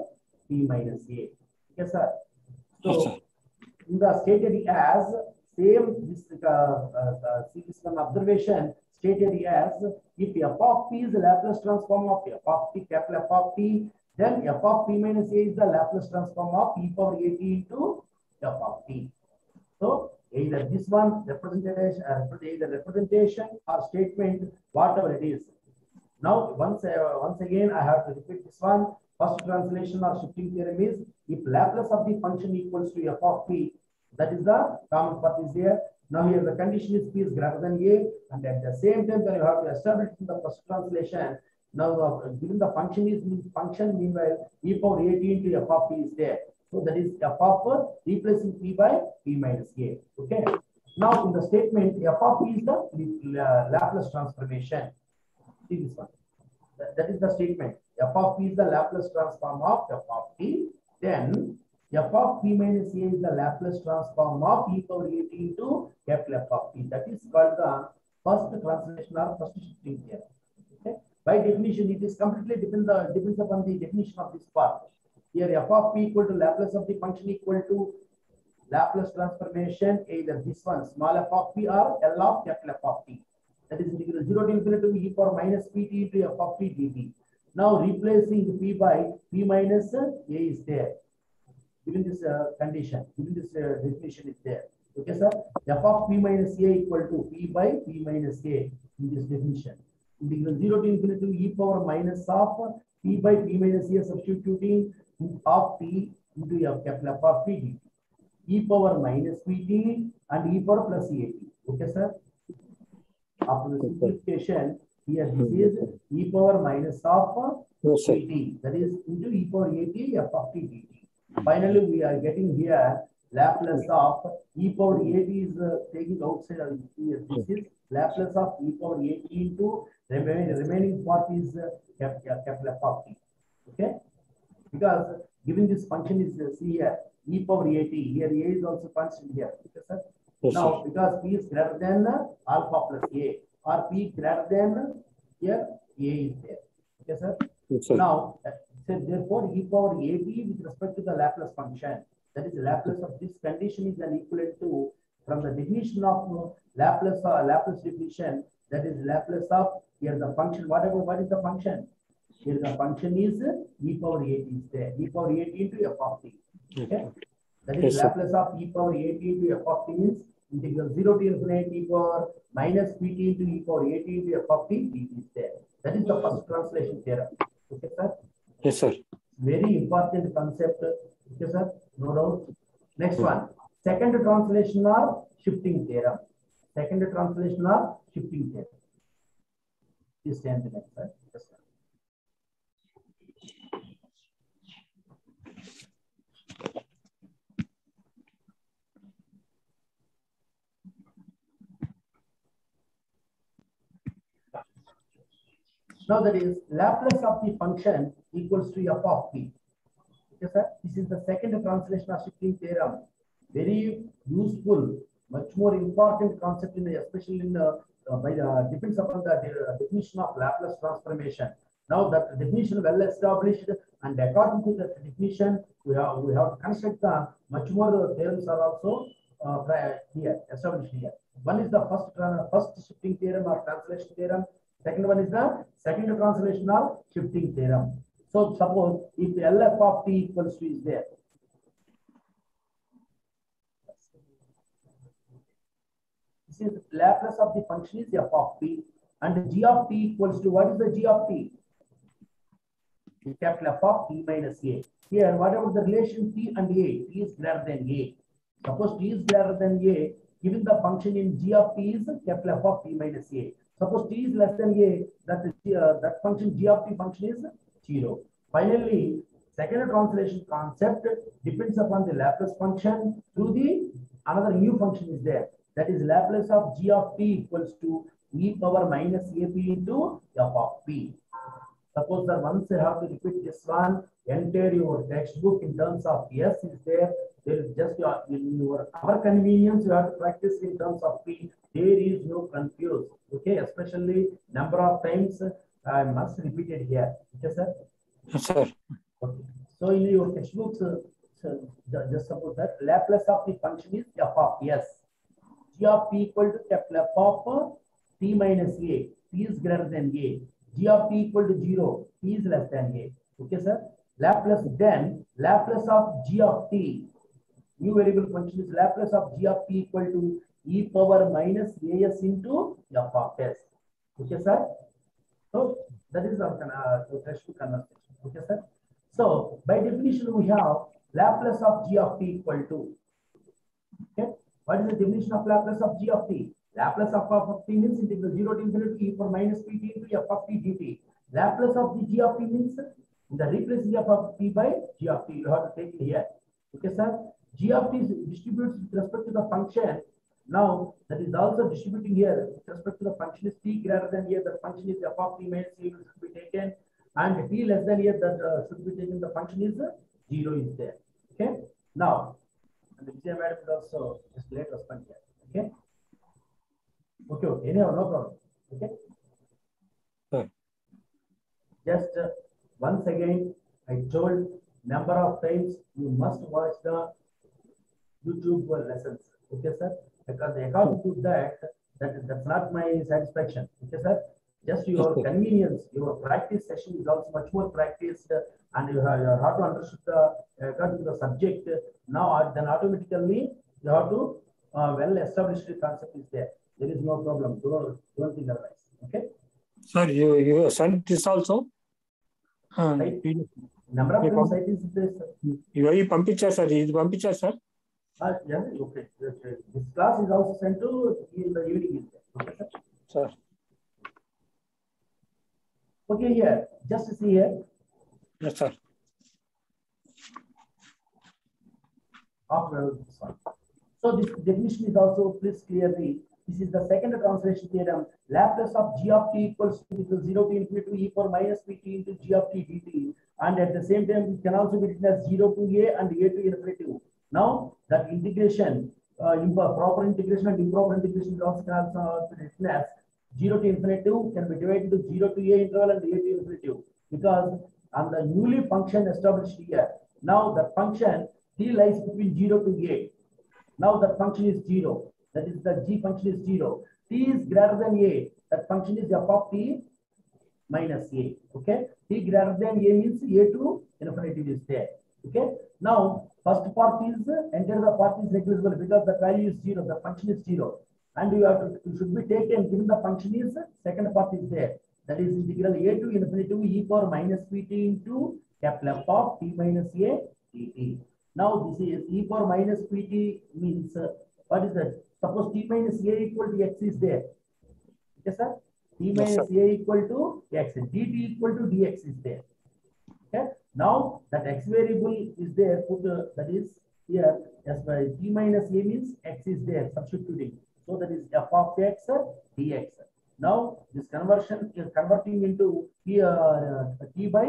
p minus a. Okay, sir. So, in the stated as same this see this one observation stated as if f of p is the Laplace transform of f of p, capital F of p, then f of p minus a is the Laplace transform of e power at into f of p. So either this one representation, or statement, whatever it is. Now once again I have to repeat this one. First translation or shifting theorem is if Laplace of the function equals to f of p, that is the common part is there. Now here the condition is p is greater than a, and at the same time then you have to establish in the first translation. Now given the function is meanwhile e power at into f of p is there. So that is f of replacing p by p minus a. Okay. Now in the statement, f of p is the Laplace transformation. See this one. That is the statement. F of p is the Laplace transform of f of t. Then f of p minus a is the Laplace transform of e power at into capital F of t. That is called the first translation or first shifting theorem. Okay. By definition, it is completely depends upon the definition of this part. Here f of p equal to Laplace of the function equal to Laplace transformation either this one small f of p or L of capital F of t. That is integral 0 to infinity e power minus pt into f of t dt. Now replacing p by p minus a is there. Given this condition, given this definition is there. Okay, sir. F of p minus a equal to p by p minus a in this definition. Integral 0 to infinity e power minus of p by p minus a substituting of t into f capital F of t dt. E power minus pt and e power plus at. Okay, sir. After the simplification, here this is e power minus of pt, that is into e power at f of t dt. Finally, we are getting here Laplace of e power at is taking outside here. This is Laplace of e power at into remaining part is capital F of t. Okay, because given this function is see here e power at, here a is also constant here. Okay, sir. Yes, now, sir. Because p is greater than alpha plus a, or p greater than here a is there. Okay, sir. Yes, sir. Now, so therefore, e power at with respect to the Laplace function, that is Laplace of this condition is an equivalent to, from the definition of Laplace definition, that is Laplace of here the function. What is the function? Here the function is e power at is there. E power at into f of t. Okay. That is yes, Laplace of e power at into f of t means integral 0 to infinity e power minus pt into e power at into f of t dt is there. That is the first translation theorem. Okay, sir? Yes, sir. Very important concept. Okay, sir? No doubt. Next one. Second translation or shifting theorem. Second translation or shifting theorem. Please stand the next, sir. Yes, sir. Now that is Laplace of the function equals to f of p. Okay, sir. This is the second translation of shifting theorem. Very useful, much more important concept especially in depends upon the definition of Laplace transformation. Now that definition well established, and according to that definition, we have to construct the much more theorems are also here established here. One is the first shifting theorem or translation theorem. Second one is the second translation of shifting theorem. So suppose if LF of t equals to is there. This is Laplace of the function is f of t, and g of t equals to what is the g of t? Capital F of t minus a. Here, whatever the relation t and a, t is greater than a. Suppose t is greater than a, given the function in g of t is capital F of t minus a. Suppose t is less than a, that function g of t function is 0. Finally, second translation concept depends upon the Laplace function through the another new function is there. That is Laplace of g of t equals to e power minus ap into f of p. Suppose that once you have to repeat this one, enter your textbook in terms of s is there. There is just our convenience, you have to practice in terms of p. There is no confuse. Okay, especially number of times I must repeat it here. Okay, sir? Yes, sir. Okay. So in your textbooks, just suppose that Laplace of the function is f of s. G of t equal to capital F of t minus a. T is greater than a. G of t equal to 0. T is less than a. Okay, sir? Laplace then Laplace of g of t. New variable function is Laplace of g of t equal to e power minus as into f of s. Okay, sir? So that is our textbook conversation. Okay, sir? So by definition, we have Laplace of g of t equal to. Okay, what is the definition of Laplace of g of t? Laplace of t means integral 0 to infinity e power minus pt into f of t dt. Laplace of the g of t means the replacing f of t by g of t. You have to take it here. Okay, sir. G of t distributes with respect to the function. Now that is also distributing here with respect to the function is t greater than here. The function is f of t minus a should be taken, and t less than here that should be taken. The function is 0 is there. Okay. Now, and the exam madam will also just let respond here. Okay. Okay. Okay. Anyhow, no problem. Okay. Just once again, I told number of times you must watch the YouTube lessons. Okay, sir? Because according to that's not my satisfaction. Okay, sir? Just your convenience, your practice session is also much more practiced, and you have to understand the according to the subject. Now, then automatically you have to well-established concept is there. There is no problem. Don't think otherwise. Okay. Sir, you sent this also. Right. Number of times I think this. You పంపించారు sir ఇది పంపించారు sir. Yeah, okay. This class is also sent to in the evening. Okay, sir. Sir. Okay, here. Just see here. Yes, sir. After this one. So this definition is also please clearly. This is the second translation theorem. Laplace of g of t equals to 0 to infinity e power minus pt into g of t dt. And at the same time, it can also be written as 0 to a and a to infinity. Now, that integration, proper integration and improper integration is also can also be written as 0 to infinity can be divided into 0 to a interval and a to infinity. Because on the newly function established here, now the function t lies between 0 to a. Now that function is 0. That is the g function is 0. T is greater than a. That function is f of t minus a. Okay. T greater than a means a to infinity is there. Okay. Now first part is entire the part is negligible because the value is 0. The function is 0. And you have to should be taken given the function is second part is there. That is integral a to infinity e power minus pt into capital F of t minus a dt. Now this is e power minus pt means what is that? Suppose t minus a equal to x is there. Okay, sir? T minus a equal to x. Dt equal to dx is there. Okay. Now that x variable is there. Put that is here as by t minus a means x is there. Substituting. So that is f of x dx. Now this conversion is converting into t by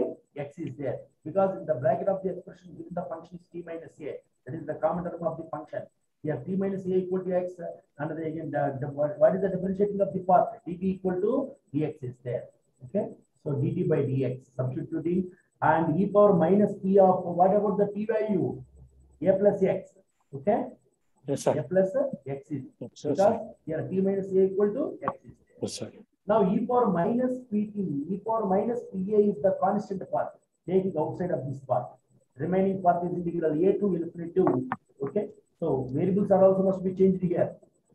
x is there because in the bracket of the expression given the function is t minus a. That is the common term of the function. Here t minus a equal to x, and again what is the differentiating of the part? Dt equal to dx is there. Okay, so dt by dx substituting and e power minus p of what about the t value? A plus x. Okay. Yes, sir. A plus x is because here t minus a equal to x is there. Yes, sir. Now e power minus pt, e power minus pa is the constant part. Taking outside of this part. Remaining part is integral a to infinity. Okay. So variables are also must be changed here.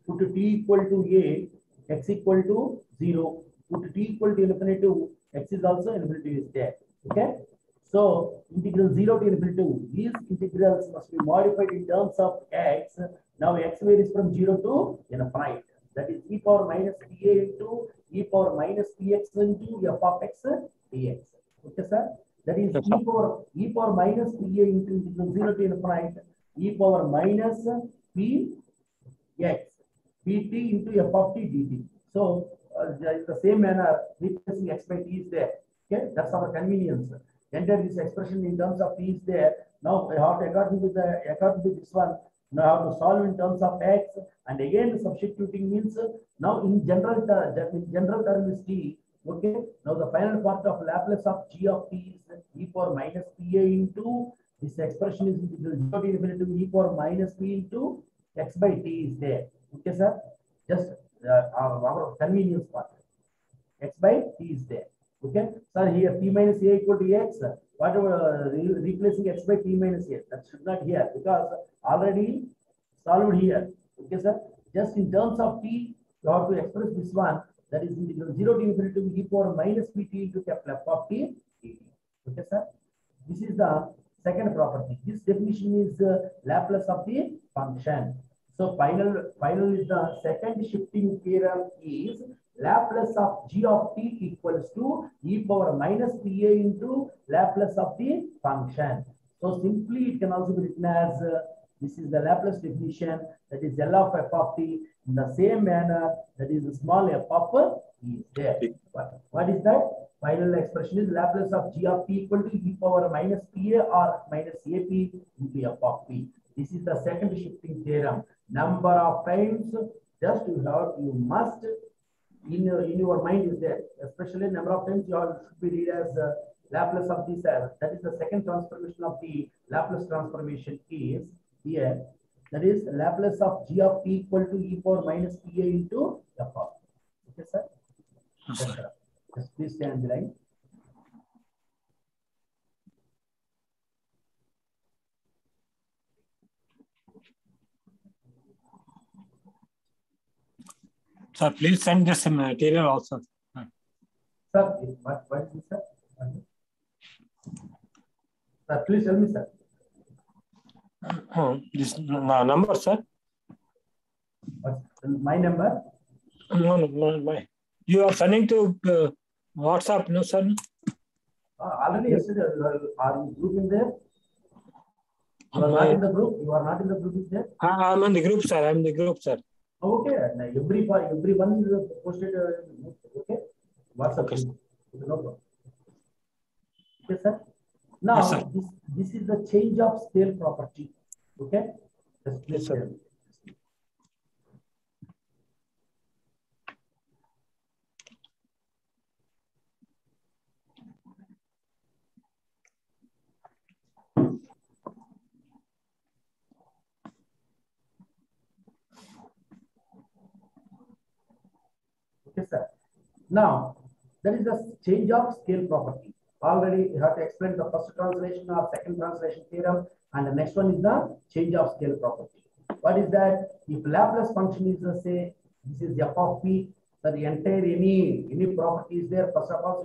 Put t equal to a, x equal to 0. Put t equal to infinity, x is also infinity is there. Okay. So integral 0 to infinity. These integrals must be modified in terms of x. Now x varies from 0 to infinite. That is e power minus pa into e power minus px into f of x dx. Okay, sir. That is e power minus pa into integral 0 to infinite. E power minus p x pt into f of t dt. So in the same manner, replacing x by t is there. Okay, that's our convenience. Enter this expression in terms of t is there. Now I have to according to this one. Now I have to solve in terms of x, and again substituting means now in general term is t. Okay. Now the final part of Laplace of g of t is e power minus pa into this expression is integral 0 to infinity e power minus p into x by t is there. Okay, sir. Just our convenience part. X by t is there. Okay, sir. Here t minus a equal to x. Whatever replacing x by t minus a, that should not here because already solved here. Okay, sir. Just in terms of t, you have to express this one. That is integral 0 to infinity e power minus pt into capital F of t dt. Okay, sir. This is the second property. This definition is Laplace of the function. So final is the second shifting theorem is Laplace of g of t equals to e power minus pa into Laplace of the function. So So simply it can also be written as this is the Laplace definition, that is L of f of t. In the same manner, that is the small f of t is there. What is that? Final expression is Laplace of g of t equal to e power minus pa or minus ap into f of p. This is the second shifting theorem. Number of times, just you must in your mind is there, especially number of times you all should be read as Laplace of this. That is the second transformation of the Laplace transformation is here. That is Laplace of g of t equal to e power minus pa into f of t. Okay, sir? Yes, sir. Just please stay on the line. Sir, please send this material also. Sir, what is this, sir? Sir, please tell me, sir. This number, sir. What's my number? No, my. You are sending to WhatsApp, no, sir? Already yesterday, are you group in there? You are not in the group. You are not in the group, is there? I'm in the group, sir. I'm in the group, sir. Okay, everyone is posted. Okay, WhatsApp. Okay, sir. No problem. Okay, sir. Now, Yes, sir. this is the change of scale property. Okay. Yes, sir. Okay, sir. Now, that is the change of scale property. Already you have to explain the first translation or second translation theorem, and the next one is the change of scale property. What is that? If Laplace function is say this is f of p, so the entire any property is there. First of all,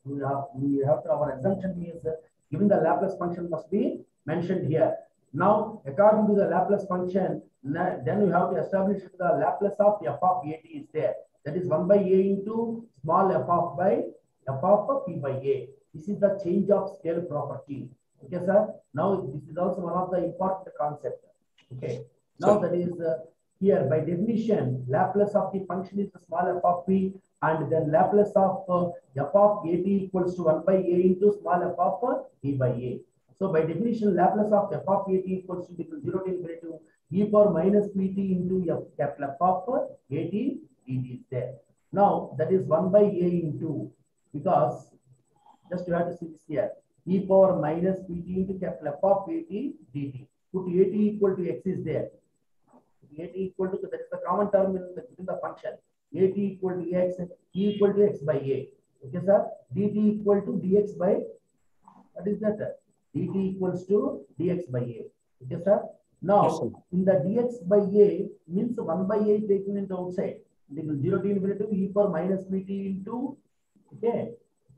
we have to our assumption is given the Laplace function must be mentioned here. Now, according to the Laplace function, then we have to establish the Laplace of f of at is there. That is 1 by a into small f of p by a. This is the change of scale property. Okay, sir. Now this is also one of the important concepts. Okay. Now that is here by definition, Laplace of the function is the small f of p, and then Laplace of f of at equals to 1 by a into small f of p by a. So by definition, Laplace of f of at equals to 0 to infinity to e power minus pt into capital F of at dt is there. Now that is 1 by a into, because just you have to see this here, e power minus pt into capital F of at dt. Put at equal to x is there. At equal to, that is the common term in the function. At equal to x, e equal to x by a. Okay, sir. Dt equal to dx by, what is that? Dt equals to dx by a. Okay, sir. Now, yes, in the dx by a means 1 by a taken into outside. 0 to infinity e power minus pt into, okay.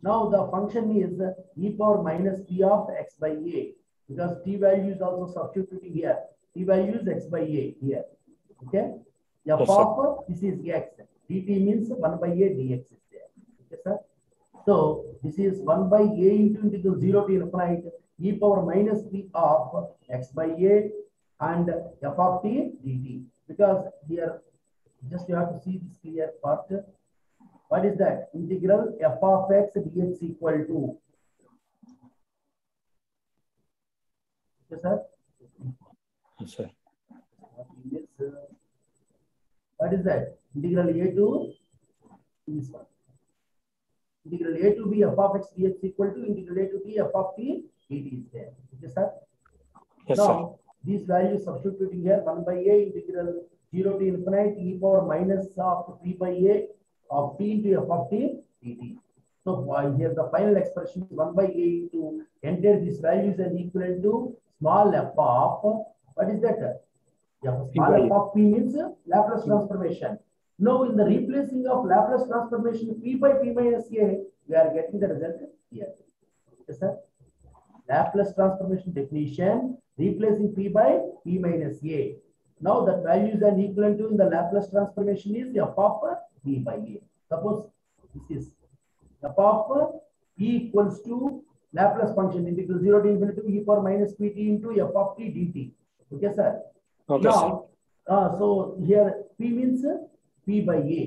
Now the function is e power minus p of x by a, because t value is also substituting here. T value is x by a here. Okay. F of this is x. Dt means 1 by a dx is there. Okay, sir. So this is 1 by a into integral 0 to infinite e power minus p of x by a and f of t dt. Because here just you have to see this clear part. What is that? Integral f of x dx equal to. Yes, sir. Yes, sir. What is that? Integral a to this one. Integral a to b f of x dx equal to integral a to b f of t dt is there. Okay, sir. Yes, now, sir. These values substituting here 1 by a integral 0 to infinite e power minus of p by a of t into f of t dt. So here the final expression is 1 by a into enter these values and equivalent to small f of, what is that? Small f of p means Laplace transformation. Now in the replacing of Laplace transformation p by p minus a, we are getting the result here. Yes, sir. Laplace transformation definition replacing p by p minus a. Now the values are equivalent to in the Laplace transformation is f of p by a. Suppose this is f of p equals to Laplace function integral 0 to infinity e power minus pt into f of t dt. Okay, sir. Okay, now, so here p means p by a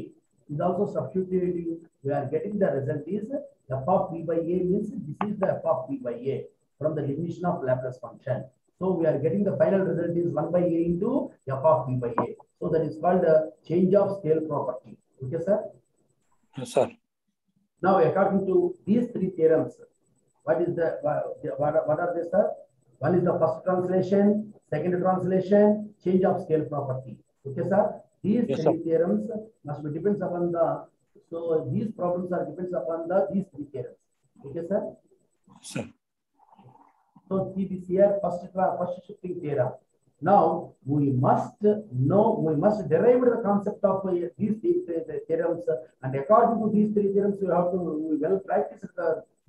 is also substituting. We are getting the result is f of p by a means this is the f of p by a from the definition of Laplace function. So we are getting the final result is 1 by a into f of p by a. So that is called a change of scale property. Okay, sir. Yes, sir. Now, according to these three theorems, what is the what are they, sir? One is the first translation, second translation, change of scale property. Okay, sir. These three theorems must be depends upon the. So these problems are depends upon these three theorems. Okay, sir. Sir. So see this here, first shifting theorem. Now we must derive the concept of these three theorems, and according to these three theorems, we well practice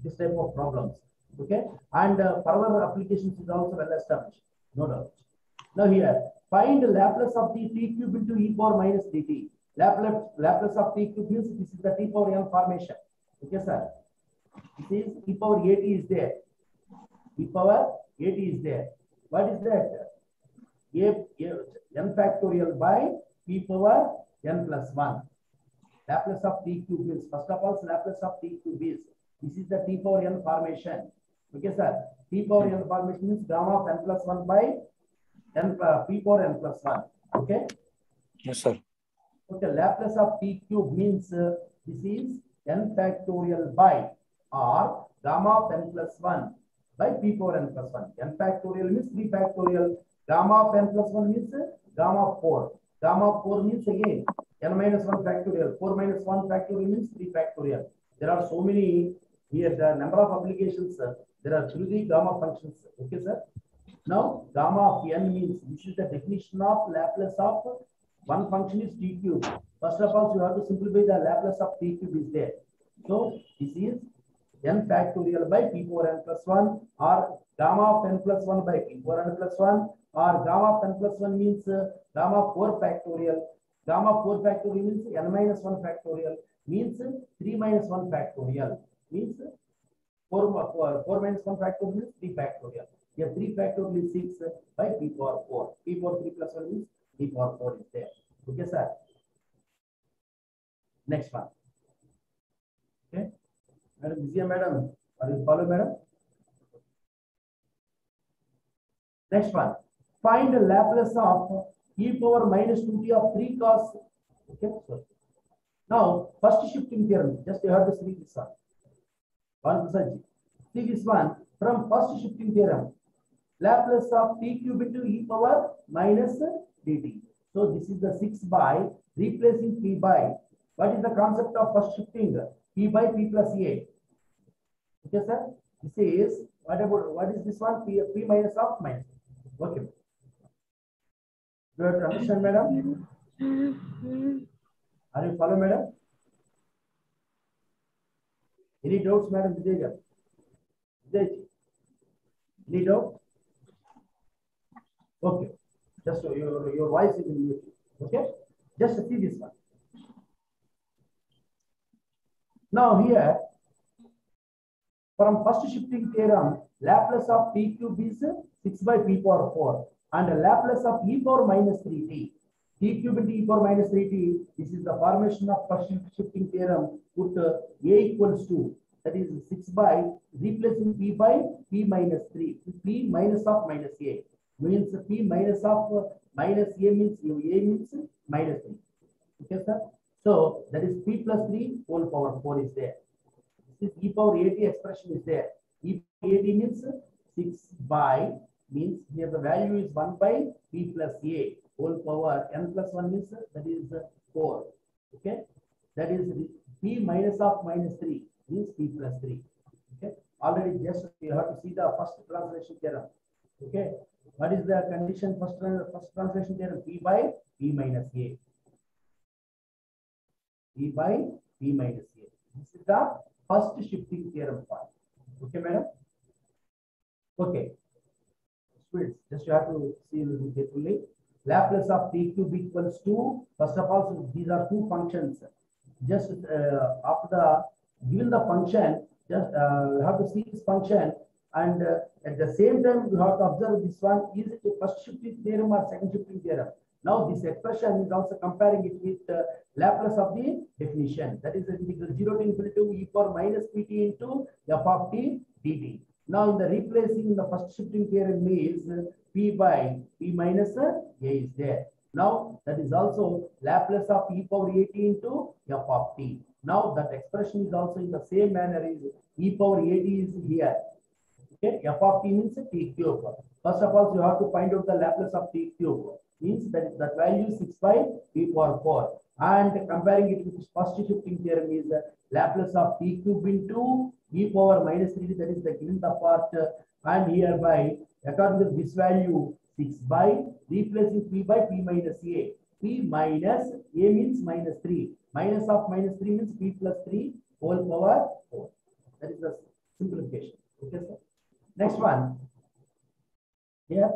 this type of problems. Okay, and further applications is also well established, no doubt. Now here, find Laplace of the t cube into e power minus dt. Laplace of t cube means this is the t power n formation. Okay, sir. This is e power at is there. E power at is there. What is that? N factorial by p power n plus 1. Laplace of t cube is, first of all, Laplace of t cube is, this is the t power n formation. Okay, sir. T power n formation means gamma of n plus 1 by n p power n plus 1. Okay? Yes, sir. Okay, Laplace of t cube means this is n factorial by or gamma of n plus 1 by p power n plus 1. N factorial means 3 factorial. Gamma of n plus 1 means gamma of 4. Gamma of 4 means again n minus 1 factorial. 4 minus 1 factorial means 3 factorial. There are so many here, the number of applications. There are 3 gamma functions. Okay, sir. Now, gamma of n means this is the definition of Laplace of one function is t cube. First of all, you have to simplify the Laplace of t cube is there. So, this is n factorial by p power n plus 1 or gamma of n plus 1 by p power n plus 1 or gamma of n plus 1 means gamma 4 factorial. Gamma 4 factorial means n minus 1 factorial means 3 minus 1 factorial means 4 minus 1 factorial means 3 factorial. Here 3 factorial is 6 by p power 4. P power 3 plus 1 means p power 4 is there. Okay, sir. Next one. Okay. Madam, busy, madam. Are you follow, madam? Next one. Find the Laplace of e power minus 2t of 3 cos. Okay. So now, first shifting theorem. Just you have to see this one. See this one. From first shifting theorem, Laplace of t cube into e power minus dt. So this is the 6 by replacing p by. What is the concept of first shifting? P by p plus a. Okay, sir. This is what is this one? P minus of minus. Okay. Do you have to understand, madam? Are you follow, madam? Any doubts, madam? Any doubt? Okay. Just so your voice is in mute. Okay. Just see this one. Now here, from first shifting theorem, Laplace of t cube is 6 by p power 4 and Laplace of e power minus 3t. T cube into e power minus 3t. This is the formation of first shifting theorem. Put a equals to, that is 6 by replacing p by p minus 3. P minus of minus a means p minus of minus a means minus 3. Okay, sir. So that is p plus 3 whole power 4 is there. This is e power at expression is there. E power at means 6 by means here the value is 1 by p plus a whole power n plus 1 means that is 4. Okay, that is p minus of minus 3 means p plus 3. Okay, already just you have to see the first translation theorem. Okay, what is the condition? First translation theorem, p by p minus a. P by p minus a. This is the first shifting theorem part. Okay, madam? Okay. Just you have to see this carefully. Laplace of t cube equals to, first of all, these are two functions. Just after the given the function, Just you have to see this function, and at the same time you have to observe this one. Is it a first shifting theorem or second shifting theorem? Now this expression is also comparing it with Laplace of the definition. That is integral 0 to infinity e power minus pt into f of t dt. Now in the replacing the first shifting theorem means p by p minus a is there. Now that is also Laplace of e power at into f of t. Now that expression is also in the same manner is e power at is here. Okay, f of t means t cube. First of all, you have to find out the Laplace of t cube. Means that value 6 by p power 4. And comparing it with first shifting theorem is Laplace of t cube into e power minus 3. That is the given the part. And hereby, according to this value, 6 by replacing p by p minus a. P minus a means minus 3. Minus of minus 3 means p plus 3 whole power 4. That is the simplification. Okay, sir. Next one. Here,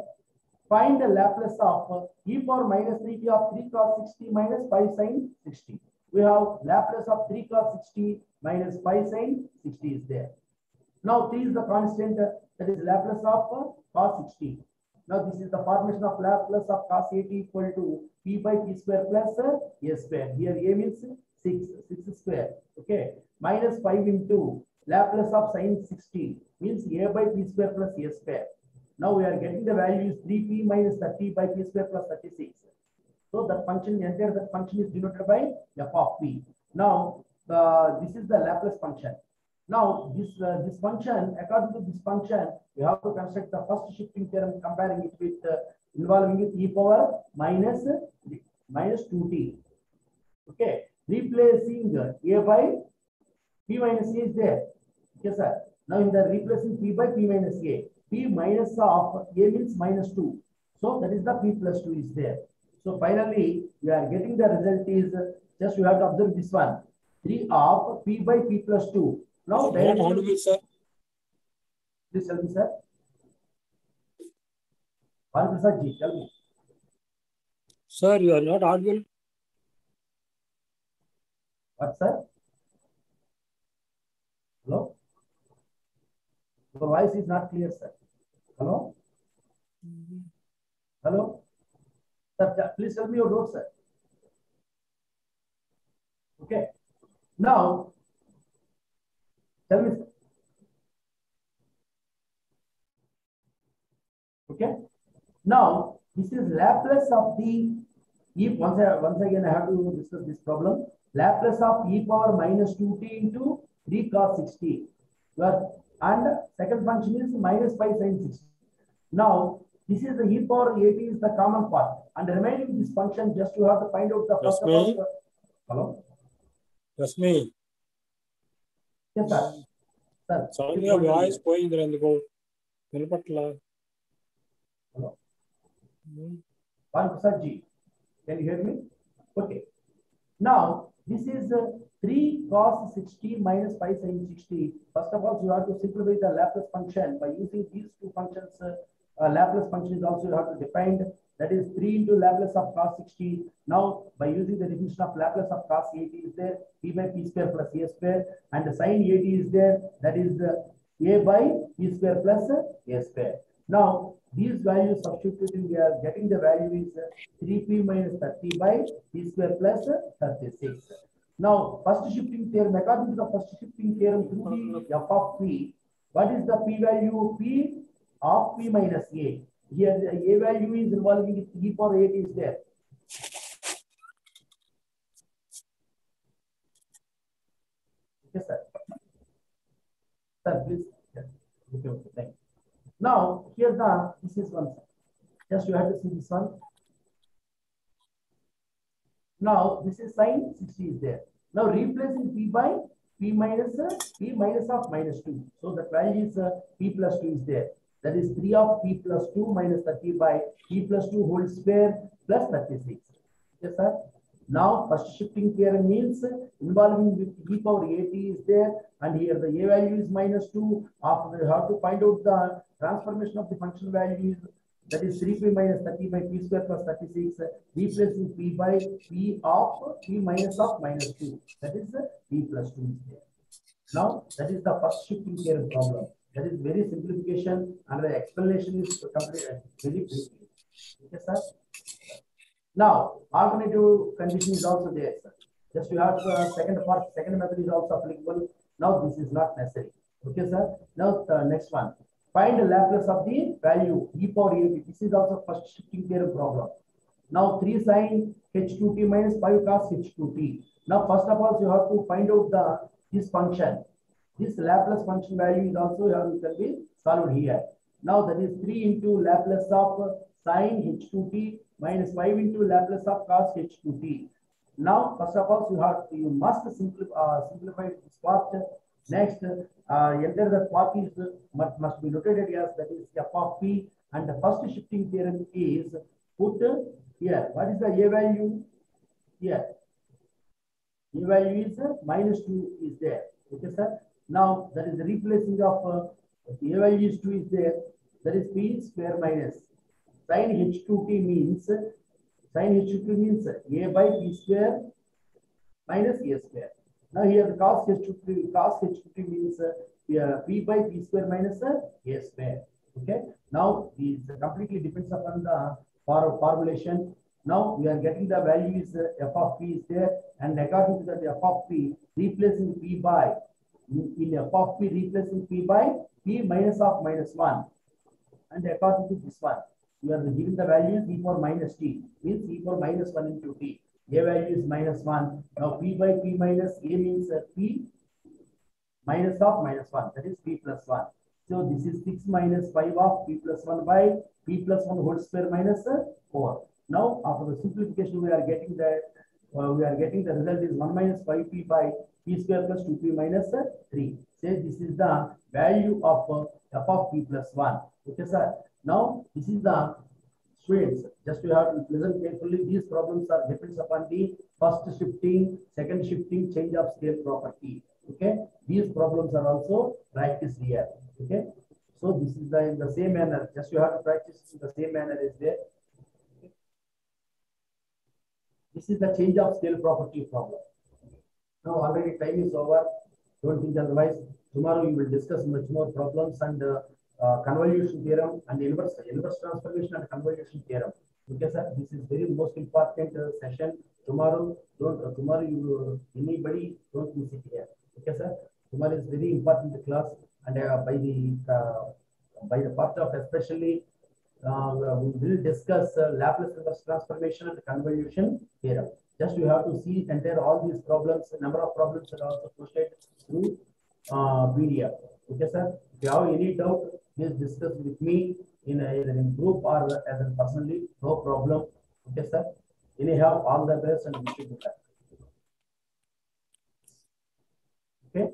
find the Laplace of e power minus 3t of 3 cos 60 minus 5 sin 60. We have Laplace of 3 cos 60 minus 5 sin 60 is there. Now 3 is the constant, that is Laplace of cos 60. Now this is the formation of Laplace of cos 80 equal to p by p square plus a square. Here a means 6 square. Okay. Minus 5 into Laplace of sin 60 means a by p square plus a square. Now we are getting the values 3p minus 30 by p square plus 36. So that function, entire that function is denoted by f of p. Now this is the Laplace function. Now this function, according to this function, we have to construct the first shifting theorem comparing it with involving with e power minus 2t. Okay, replacing a by p minus a is there. Okay, sir. Now in the replacing p by p minus a. P minus of a means minus 2. So that is the p plus 2 is there. So finally, we are getting the result is just you have to observe this one. 3 of p by p plus 2. Now, not audible, sir. Please tell me, sir. Prasad ji, tell me. Sir, you are not audible. What, sir? Hello? Your voice is not clear, sir. Hello? Hello? Sir, please tell me your note, sir. Okay. Now, tell me, sir. Okay. Now, this is Laplace of the e. Once again, I have to discuss this problem. Laplace of e power minus 2t into 3 cos 60. And second function is minus 5 sin 60. Now, this is the e power 80 is the common part. And remaining this function, just you have to find out the first of all. Hello? That's me. Yes, sir. Sir. Sorry, your voice going there and go. Hello? Prasad ji, can you hear me? Okay. Now, this is 3 cos 60 minus 5 sin 60. First of all, you have to simplify the Laplace function by using these two functions. Laplace function is also you have to define, that is 3 into Laplace of cos 60. Now, by using the definition of Laplace of cos 80 is there, p by p square plus a square, and the sin 80 is there, that is a by p square plus a square. Now, these values substituting, we are getting the value is 3p minus 30 by p square plus 36. Now, first shifting theorem, according to the first shifting theorem through the f of p, what is the p value? P of p minus a. Here, the a value is involving e power 8 is there. Okay, sir. Sir, please. Okay, okay, thank you. Now, here this is one. Just you have to see this one. Now, this is sin 60 is there. Now, replacing p by p minus of minus 2. So, the value is p plus 2 is there. That is 3 of p plus 2 minus 30 by p plus 2 whole square plus 36. Yes, sir. Now, first shifting theorem means involving with e power 80 is there, and here the a value is minus 2. After we have to find out the transformation of the function values, that is 3p minus 30 by p square plus 36, replacing p by p of p minus of minus 2. That is p plus 2 is there. Now that is the first shifting theorem problem. That is very simplification and the explanation is complete very briefly. Okay, sir. Now alternative condition is also there, sir. Just you have second method is also applicable. Now this is not necessary. Okay, sir. Now the next one. Find the Laplace of the value e power a. This is also first shifting theorem problem. Now 3 sin h2t minus 5 cos h2t. Now first of all you have to find out this function. This Laplace function value is also can be solved here. Now that is 3 into Laplace of sin h2t minus 5 into Laplace of cos h2t. Now first of all you must simplify this part. Next, enter the part is must be notated as that is f of p, and the first shifting theorem is put here. What is the a value? Here, a value is minus 2 is there. Okay, sir. Now that is the replacing of a value is 2 is there. That is p square minus sin h2t means a by p square minus a square. Now here the cos h2t means p by p square minus a square. Okay. Now this completely depends upon the formulation. Now we are getting the value is f of p is there, and according to that f of p replacing p by in f of p replacing p by p minus of minus 1, and according to this one we are given the value e power minus t means e power minus 1 into t. A value is minus 1. Now p by p minus a means p minus of minus 1, that is p plus 1. So this is 6 minus 5 of p plus 1 by p plus 1 whole square minus 4. Now after the simplification we are getting the result is 1 minus 5p by p square plus 2p minus 3. Say this is the value of f of p plus 1. Okay, sir. Now this is the students, just you have to listen carefully. These problems are depends upon the first shifting, second shifting, change of scale property. Okay, these problems are also practiced here. Okay, so this is in the same manner. Just you have to practice in the same manner is there. Okay. This is the change of scale property problem. Now already time is over. Don't think otherwise. Tomorrow you will discuss much more problems and convolution theorem and inverse transformation and convolution theorem. Okay, sir. This is very most important session. Tomorrow, anybody don't miss it here. Okay, sir. Tomorrow is very important class, and by the part of especially we will discuss Laplace inverse transformation and convolution theorem. Just you have to see entire all these problems. Number of problems are also posted through PDF. Okay, sir. If you have any doubt, please discuss with me either in group or as in personally. No problem. Okay, sir. Anyhow, all the best and wish you good luck. Okay.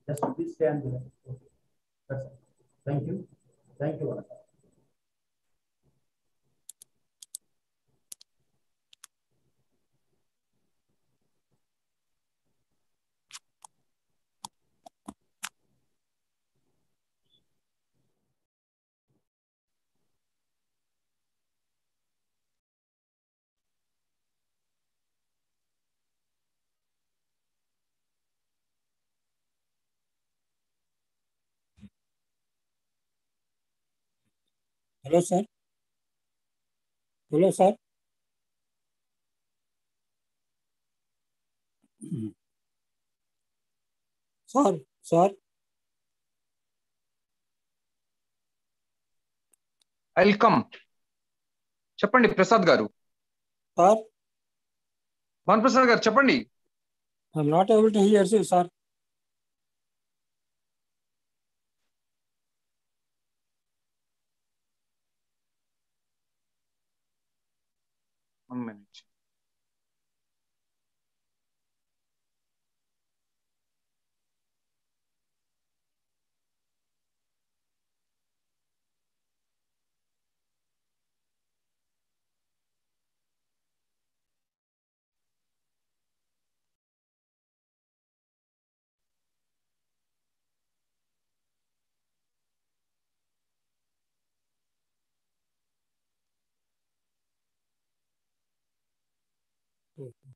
Just please stand there. Okay. That's it. Thank you. Thank you. Hello, sir. Hello, sir. Sir. I'll come. చెప్పండి ప్రసాద్ గారు. Sir. Bhan Prasad గారు చెప్పండి. I'm not able to hear you, sir. One minute. Okay